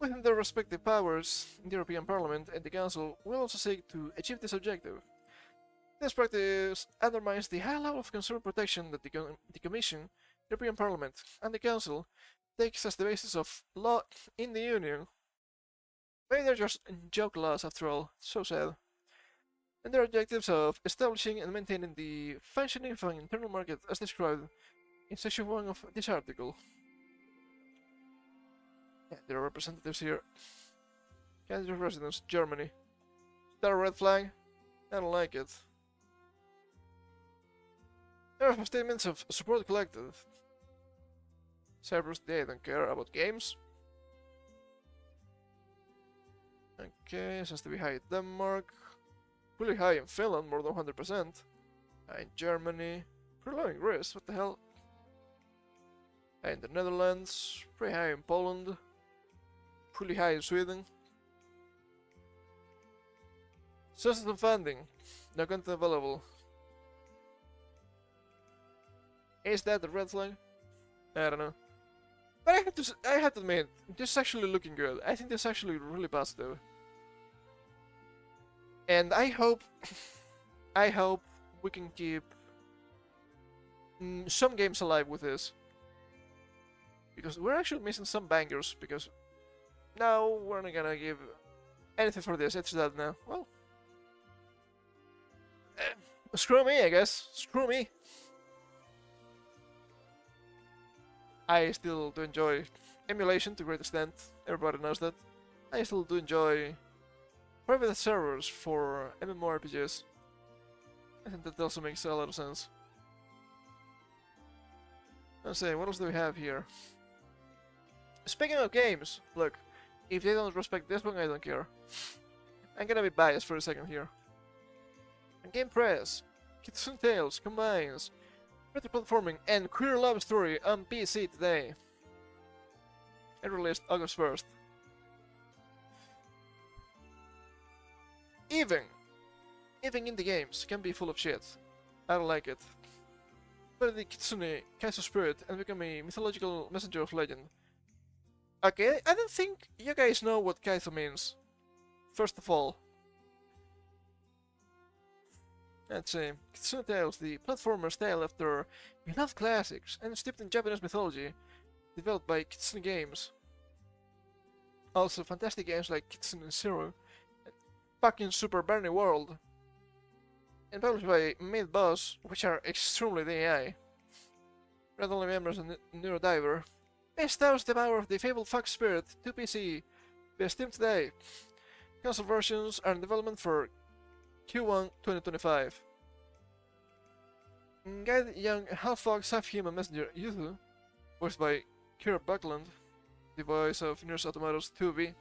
Within their respective powers, the European Parliament and the Council will also seek to achieve this objective. This practice undermines the high level of consumer protection that the Commission, the European Parliament, and the Council takes as the basis of law in the Union. Maybe they're just joke laws after all, so sad. And their objectives of establishing and maintaining the functioning of an internal market as described in section 1 of this article. Yeah, there are representatives here. Country of residence, Germany. Is that a red flag? I don't like it. There are statements of support collected. Cyprus, they don't care about games. Okay, it has to be high in Denmark. Really high in Finland, more than 100%. High in Germany. Pretty low in Greece, what the hell? High in the Netherlands. Pretty high in Poland. Pretty high in Sweden. Sources of funding. No content available. Is that the red flag? I don't know. But I have to admit, this is actually looking good. I think this is actually really positive. And I hope we can keep some games alive with this. Because we're actually missing some bangers, because now we're not gonna give anything for this, it's that now. Well, screw me, I guess. Screw me. I still do enjoy emulation to a great extent, everybody knows that. I still do enjoy private servers for MMORPGs. I think that also makes a lot of sense. Let's see, what else do we have here? Speaking of games, look, if they don't respect this one, I don't care. I'm gonna be biased for a second here. On Game Press, Kitsune Tales combines retro platforming and queer love story on PC today. It released August 1st. Even indie games can be full of shit. I don't like it. But the Kitsune Kaizo spirit and become a mythological messenger of legend. Okay, I don't think you guys know what Kaizo means. First of all, Let's say, Kitsune Tales, the platformer style after beloved classics and steeped in Japanese mythology, developed by Kitsune Games. Also, fantastic games like Kitsune Zero and fucking Super Barney World, and published by Mid Boss, which are extremely AI. Red Only Members and Neurodiver. Best out the power of the fabled Fox Spirit 2 PC. Best Steam today. Console versions are in development for Q1 2025. Guide young half-fox, half-human messenger Yuzu, voiced by Kira Buckland, the voice of Nier Automatos 2B.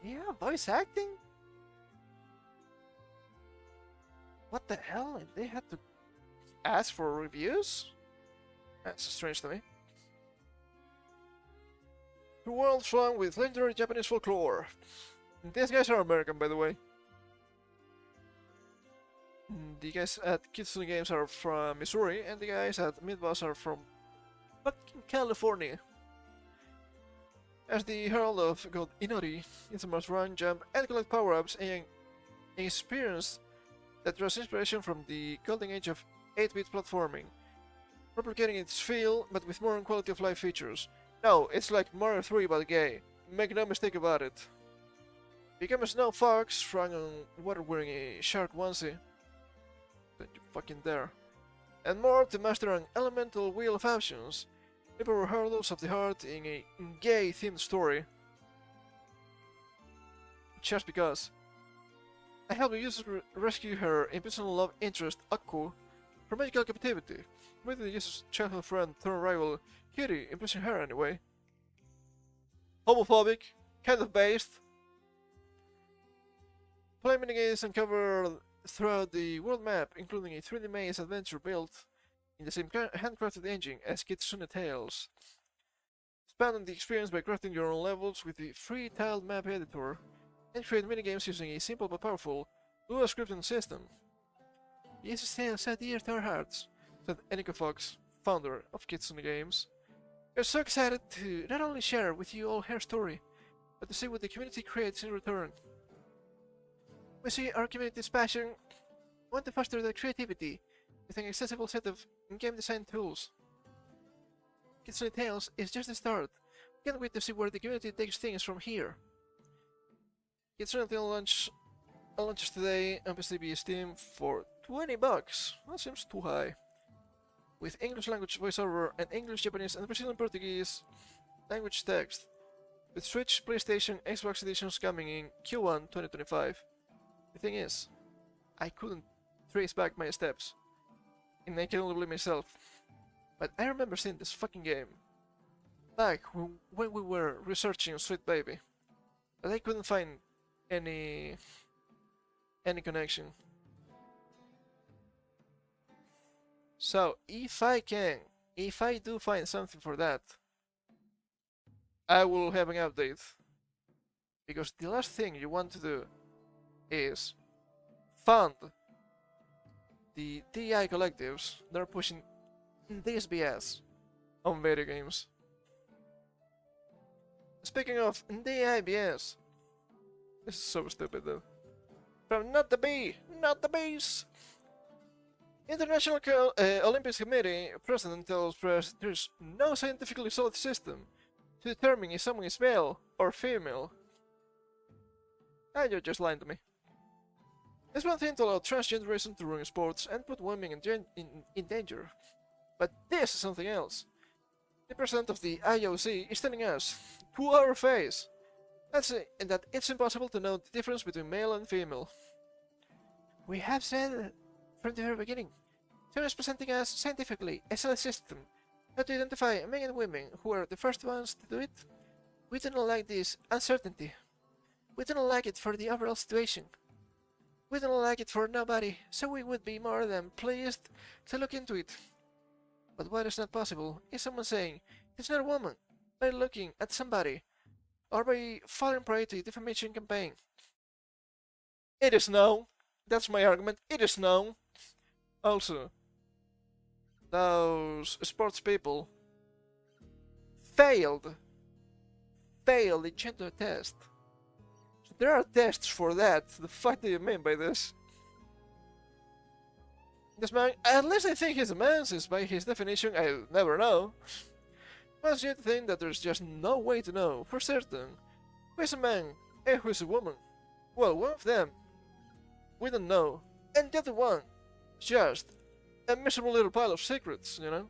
Yeah, voice acting? What the hell? They had to ask for reviews? That's strange to me. The world's filled with legendary Japanese folklore. These guys are American, by the way. The guys at Kitsune Games are from Missouri, and the guys at Midwest are from fucking California. As the herald of God Inori, it's must run, jump, and collect power-ups and experience that draws inspiration from the golden age of 8-bit platforming, replicating its feel but with more quality of life features. No, it's like Mario 3 but gay. Make no mistake about it. Become a snow fox, sprung on water wearing a shark onesie. Don't you fucking dare. And more to master an elemental wheel of options. Nipper hurdles of the heart in a gay-themed story. Just because. I help the user rescue her imprisoned love interest, Akko, from magical captivity, with the user's childhood friend turned rival, Kitty, imprisoning her anyway. Homophobic, kind of based. Play minigames uncovered throughout the world map, including a 3D maze adventure built in the same handcrafted engine as Kitsune Tales. Expand on the experience by crafting your own levels with the free tiled map editor, and create minigames using a simple but powerful dual scripting system. Yes, Tales are dear to our hearts, said Enika Fox, founder of Kitsune Games. We're so excited to not only share with you all her story, but to see what the community creates in return. We see our community's passion, want to foster their creativity with an accessible set of game design tools. Kitsune Tales is just the start. Can't wait to see where the community takes things from here. Kitsune Tales launches today on PC Steam for $20. That seems too high. With English language voiceover and English, Japanese, and Brazilian Portuguese language text. With Switch, PlayStation, Xbox editions coming in Q1 2025. The thing is, I couldn't trace back my steps, and I can only blame myself. But I remember seeing this fucking game back when we were researching Sweet Baby, but I couldn't find any connection. So if I do find something for that, I will have an update. Because the last thing you want to do is fund the DI collectives that are pushing this BS on video games. Speaking of DI BS, this is so stupid though. From Not the Bee, Not the Bees! International Olympics Committee President tells press there's no scientifically solid system to determine if someone is male or female. You're just lying to me. It's one thing to allow transgenderism to ruin sports and put women in danger. But this is something else. The president of the IOC is telling us, to our face, that it's impossible to know the difference between male and female. We have said from the very beginning, China is presenting us scientifically a solid system how to identify men and women who are the first ones to do it. We do not like this uncertainty. We do not like it for the overall situation. We do not like it for nobody, so we would be more than pleased to look into it. But what is not possible is someone saying, it's not a woman, by looking at somebody, or by falling prey to a defamation campaign. It is known. That's my argument. It is known. Also, those sports people failed the gender test. So there are tests for that. The fuck do you mean by this? This man, at least I think he's a man, since by his definition I'll never know. Must you think that there's just no way to know for certain who is a man and who is a woman? Well, one of them we don't know, and the other one just a miserable little pile of secrets, you know?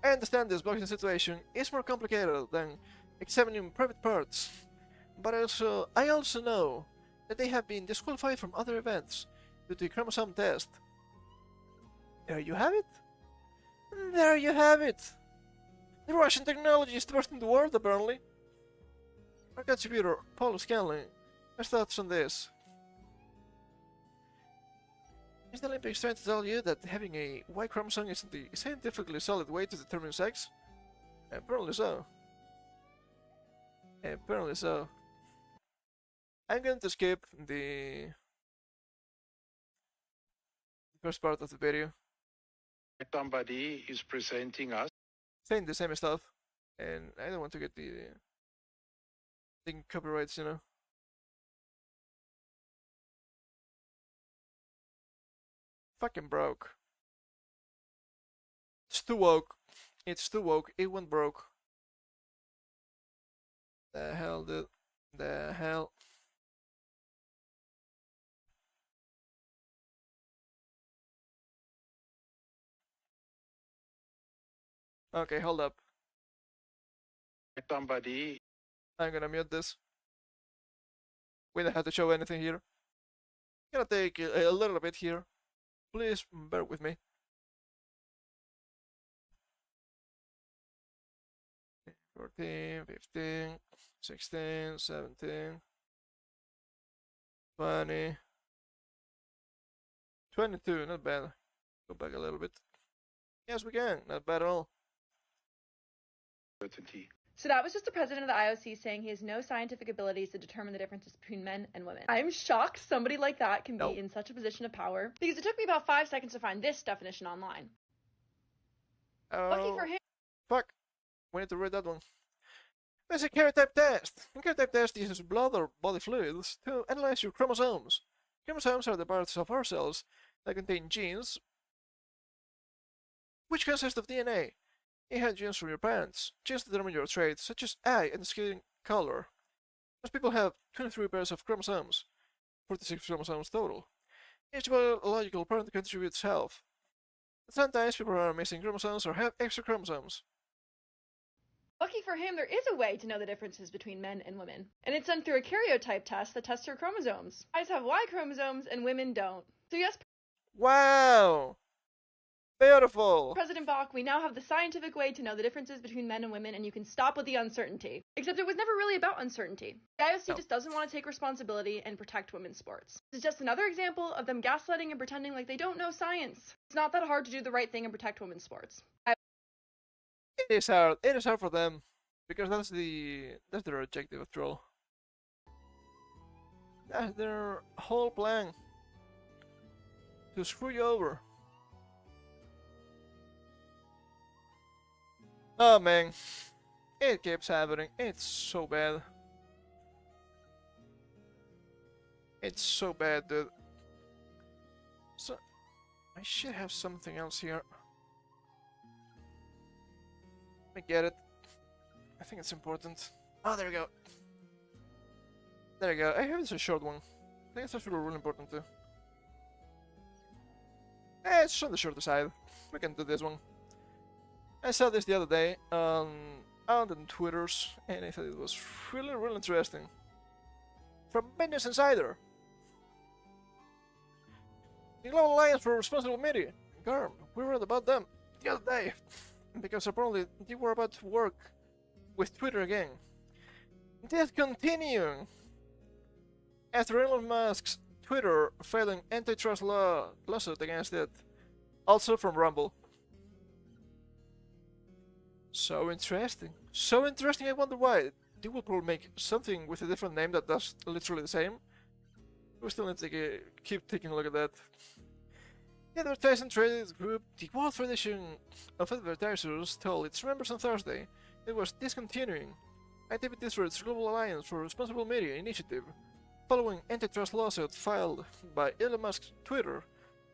I understand this boxing situation is more complicated than examining private parts, but I also know that they have been disqualified from other events due to the chromosome test. There you have it. There you have it. The Russian technology is the best in the world, apparently. Our contributor, Paul Scanlon, has thoughts on this. Is the Olympics trying to tell you that having a Y chromosome isn't the scientifically solid way to determine sex? Apparently so. Apparently so. I'm going to skip the first part of the video. Somebody is presenting us. Saying the same stuff, and I don't want to get the copyrights, you know. Fucking broke. It's too woke. It's too woke. It went broke. The hell, dude. The hell. Okay, hold up. Somebody. I'm gonna mute this. We don't have to show anything here. Gonna take a little bit here. Please bear with me. 14, 15, 16, 17, 20, 22, not bad. Go back a little bit. Yes, we can, not bad at all. So that was just the president of the IOC saying he has no scientific abilities to determine the differences between men and women. I'm shocked somebody like that can be in such a position of power, because it took me about 5 seconds to find this definition online. Lucky for him. Fuck. We need to read that one. There's a karyotype test. A karyotype test uses blood or body fluids to analyze your chromosomes. Chromosomes are the parts of our cells that contain genes, which consist of DNA. You have genes from your parents. Genes determine your traits, such as eye and skin color. Most people have 23 pairs of chromosomes, 46 chromosomes total. Each biological parent contributes half. But sometimes people are missing chromosomes or have extra chromosomes. Lucky for him, there is a way to know the differences between men and women. And it's done through a karyotype test that tests your chromosomes. Guys have Y chromosomes and women don't. So yes, wow! Beautiful! President Bach, we now have the scientific way to know the differences between men and women, and you can stop with the uncertainty. Except it was never really about uncertainty. The IOC just doesn't want to take responsibility and protect women's sports. This is just another example of them gaslighting and pretending like they don't know science. It's not that hard to do the right thing and protect women's sports. It is hard. It is hard for them, because that's their objective after all. That's their whole plan. To screw you over. Oh man, it keeps happening. It's so bad. It's so bad, dude. So, I should have something else here. Let me get it. I think it's important. Oh, there we go. There we go. I have this a short one. I think it's actually really important too. It's on the shorter side. We can do this one. I saw this the other day on the Twitters, and I thought it was really interesting. From Business Insider. The Global Alliance for Responsible Media. Garm, we read about them the other day, because apparently they were about to work with Twitter again. This continuing after Elon Musk's Twitter filing antitrust lawsuit against it, also from Rumble. So interesting. So interesting, I wonder why. They will probably make something with a different name that does literally the same. We still need to keep taking a look at that. The advertising trade group, the World Federation of Advertisers, told its members on Thursday it was discontinuing activities for its Global Alliance for Responsible Media initiative, following antitrust lawsuit filed by Elon Musk's Twitter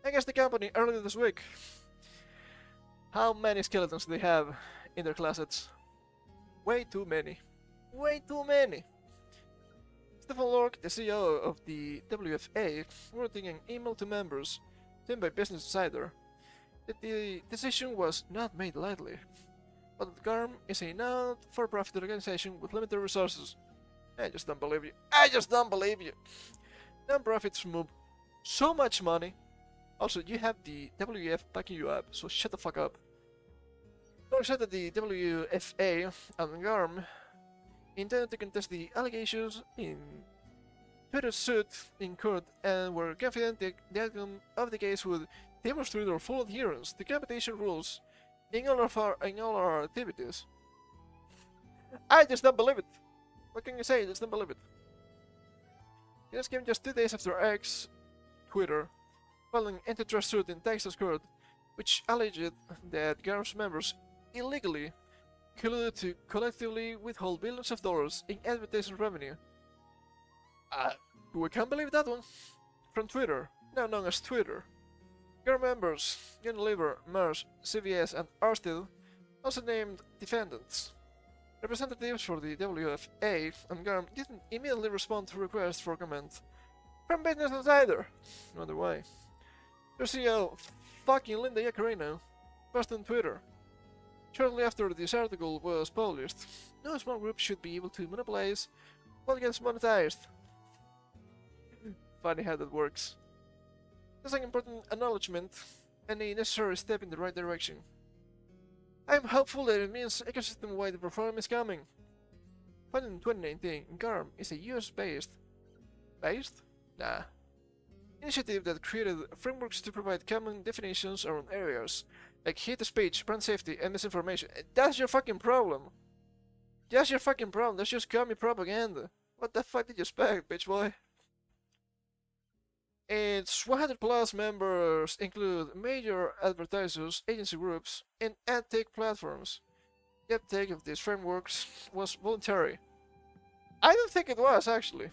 against the company earlier this week. How many skeletons do they have in their closets? Way too many. Way too many! Stephen Lork, the CEO of the WFA, wrote in an email to members, sent by Business Insider, that the decision was not made lightly, but that GARM is a not-for-profit organization with limited resources. I just don't believe you. I just don't believe you! Non-profits move so much money. Also, you have the WF backing you up, so shut the fuck up. Lork said that the WFA and GARM intended to contest the allegations in Twitter's suit in court and were confident the outcome of the case would demonstrate their full adherence to competition rules in all our activities. I just don't believe it. What can you say? I just don't believe it. This came just 2 days after X, Twitter, filed an antitrust suit in Texas court, which alleged that GARM's members illegally colluded to collectively withhold billions of dollars in advertising revenue. We can't believe that one. From Twitter, now known as Twitter. GARM members, Unilever, Mars, CVS, and Arsted, also named defendants. Representatives for the WFA and GARM didn't immediately respond to requests for comment from Business Insider. Wonder why. Their CEO, fucking Linda Yaccarino, posted on Twitter. Shortly after this article was published, no small group should be able to monopolize what gets monetized. Funny how that works. That's an important acknowledgement and a necessary step in the right direction. I am hopeful that it means ecosystem-wide reform is coming. Founded in 2019, GARM is a US-based initiative that created frameworks to provide common definitions around areas like hate speech, brand safety, and misinformation. That's your fucking problem. That's your fucking problem. That's just commie propaganda. What the fuck did you expect, bitch boy? Its 100 plus members include major advertisers, agency groups, and ad tech platforms. The uptake of these frameworks was voluntary. I don't think it was, actually.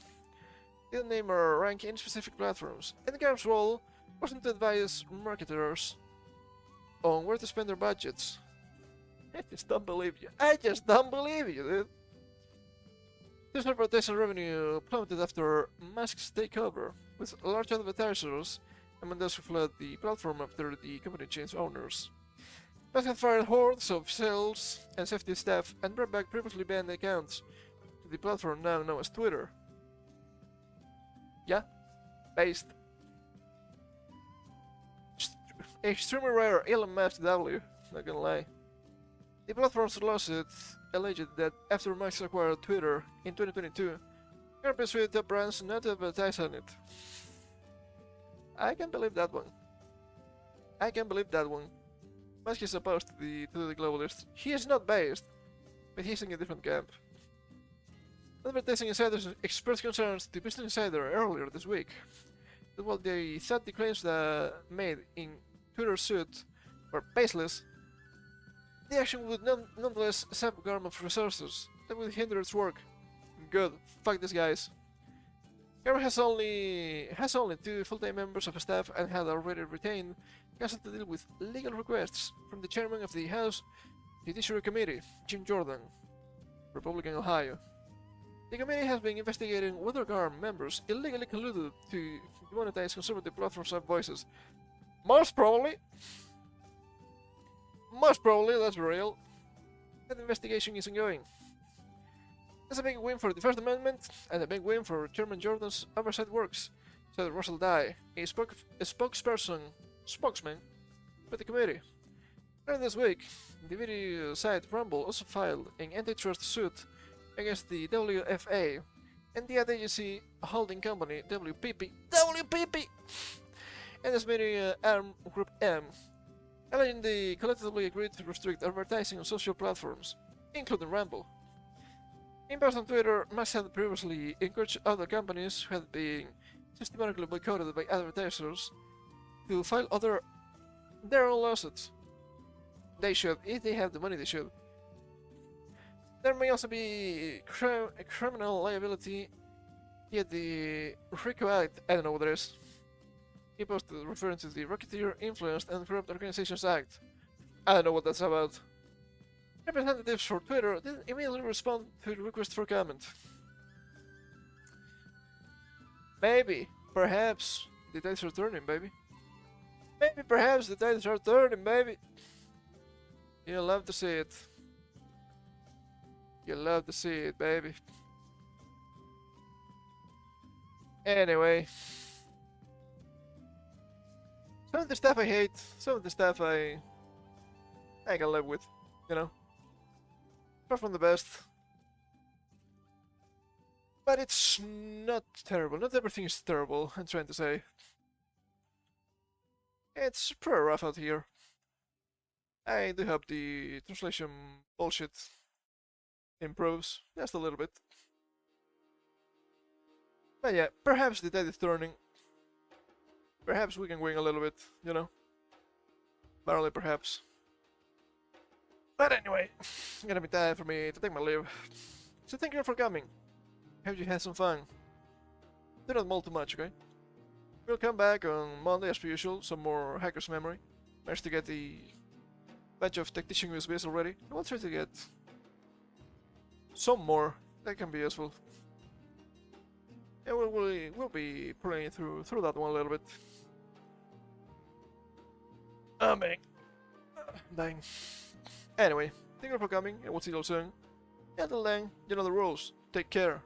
They didn't name or rank any specific platforms, and GARM's role wasn't to advise marketers on where to spend their budgets. I just don't believe you. I just don't believe you, dude. This advertising revenue plummeted after Musk's takeover, with large advertisers among those who fled the platform after the company changed owners. Musk had fired hordes of sales and safety staff and brought back previously banned accounts to the platform now known as Twitter. Yeah, based. Extremely rare Elon Musk W, not gonna lie. The platform's lawsuit alleged that after Musk acquired Twitter in 2022, GARM persuaded top brands not to advertise on it. I can believe that one. I can believe that one. Musk is opposed to the globalists. He is not based, but he's in a different camp. Advertising Insiders expressed concerns to Business Insider earlier this week that while they thought the claims that made in Twitter's suit were baseless, the action would nonetheless sap GARM of resources that would hinder its work. Good. Fuck these guys. GARM has only 2 full-time members of staff and had already retained counsel to deal with legal requests from the chairman of the House Judiciary Committee, Jim Jordan, Republican Ohio. The committee has been investigating whether GARM members illegally colluded to demonetize conservative platforms and voices. Most probably, let's be real, that investigation is ongoing. That's a big win for the First Amendment, and a big win for Chairman Jordan's oversight works, said Russell Dye, a spokesman for the committee. Earlier this week, the video site Rumble also filed an antitrust suit against the WFA and the ad agency holding company WPP, and its media arm Group M, alleging they collectively agreed to restrict advertising on social platforms, including Rumble. In post on Twitter, Musk had previously encouraged other companies who had been systematically boycotted by advertisers to file their own lawsuits. They should, if they have the money, they should. There may also be criminal liability, yet the RICO Act, I don't know what it is. He posted referring to the Rocketeer Influenced and Corrupt Organizations Act. I don't know what that's about. Representatives for Twitter didn't immediately respond to the request for comment. Maybe, perhaps, the tides are turning, baby. Maybe, perhaps, the tides are turning, baby. You'll love to see it. You'll love to see it, baby. Anyway. Some of the stuff I hate, some of the stuff I can live with, you know. Far from the best. But it's not terrible. Not everything is terrible, I'm trying to say. It's pretty rough out here. I do hope the translation bullshit improves just a little bit. But yeah, perhaps the tide is turning. Perhaps we can win a little bit, you know. Barely perhaps. But anyway, it's gonna be time for me to take my leave. So thank you for coming. Hope you had some fun. Do not mull too much, okay? We'll come back on Monday as per usual, some more Hacker's Memory. Managed to get the batch of tactician USBs already. And we'll try to get some more that can be useful. And we'll be playing through that one a little bit. Oh man, I'm dying. Anyway, thank you for coming, and we'll see you all soon. Until then, you know the rules. Take care.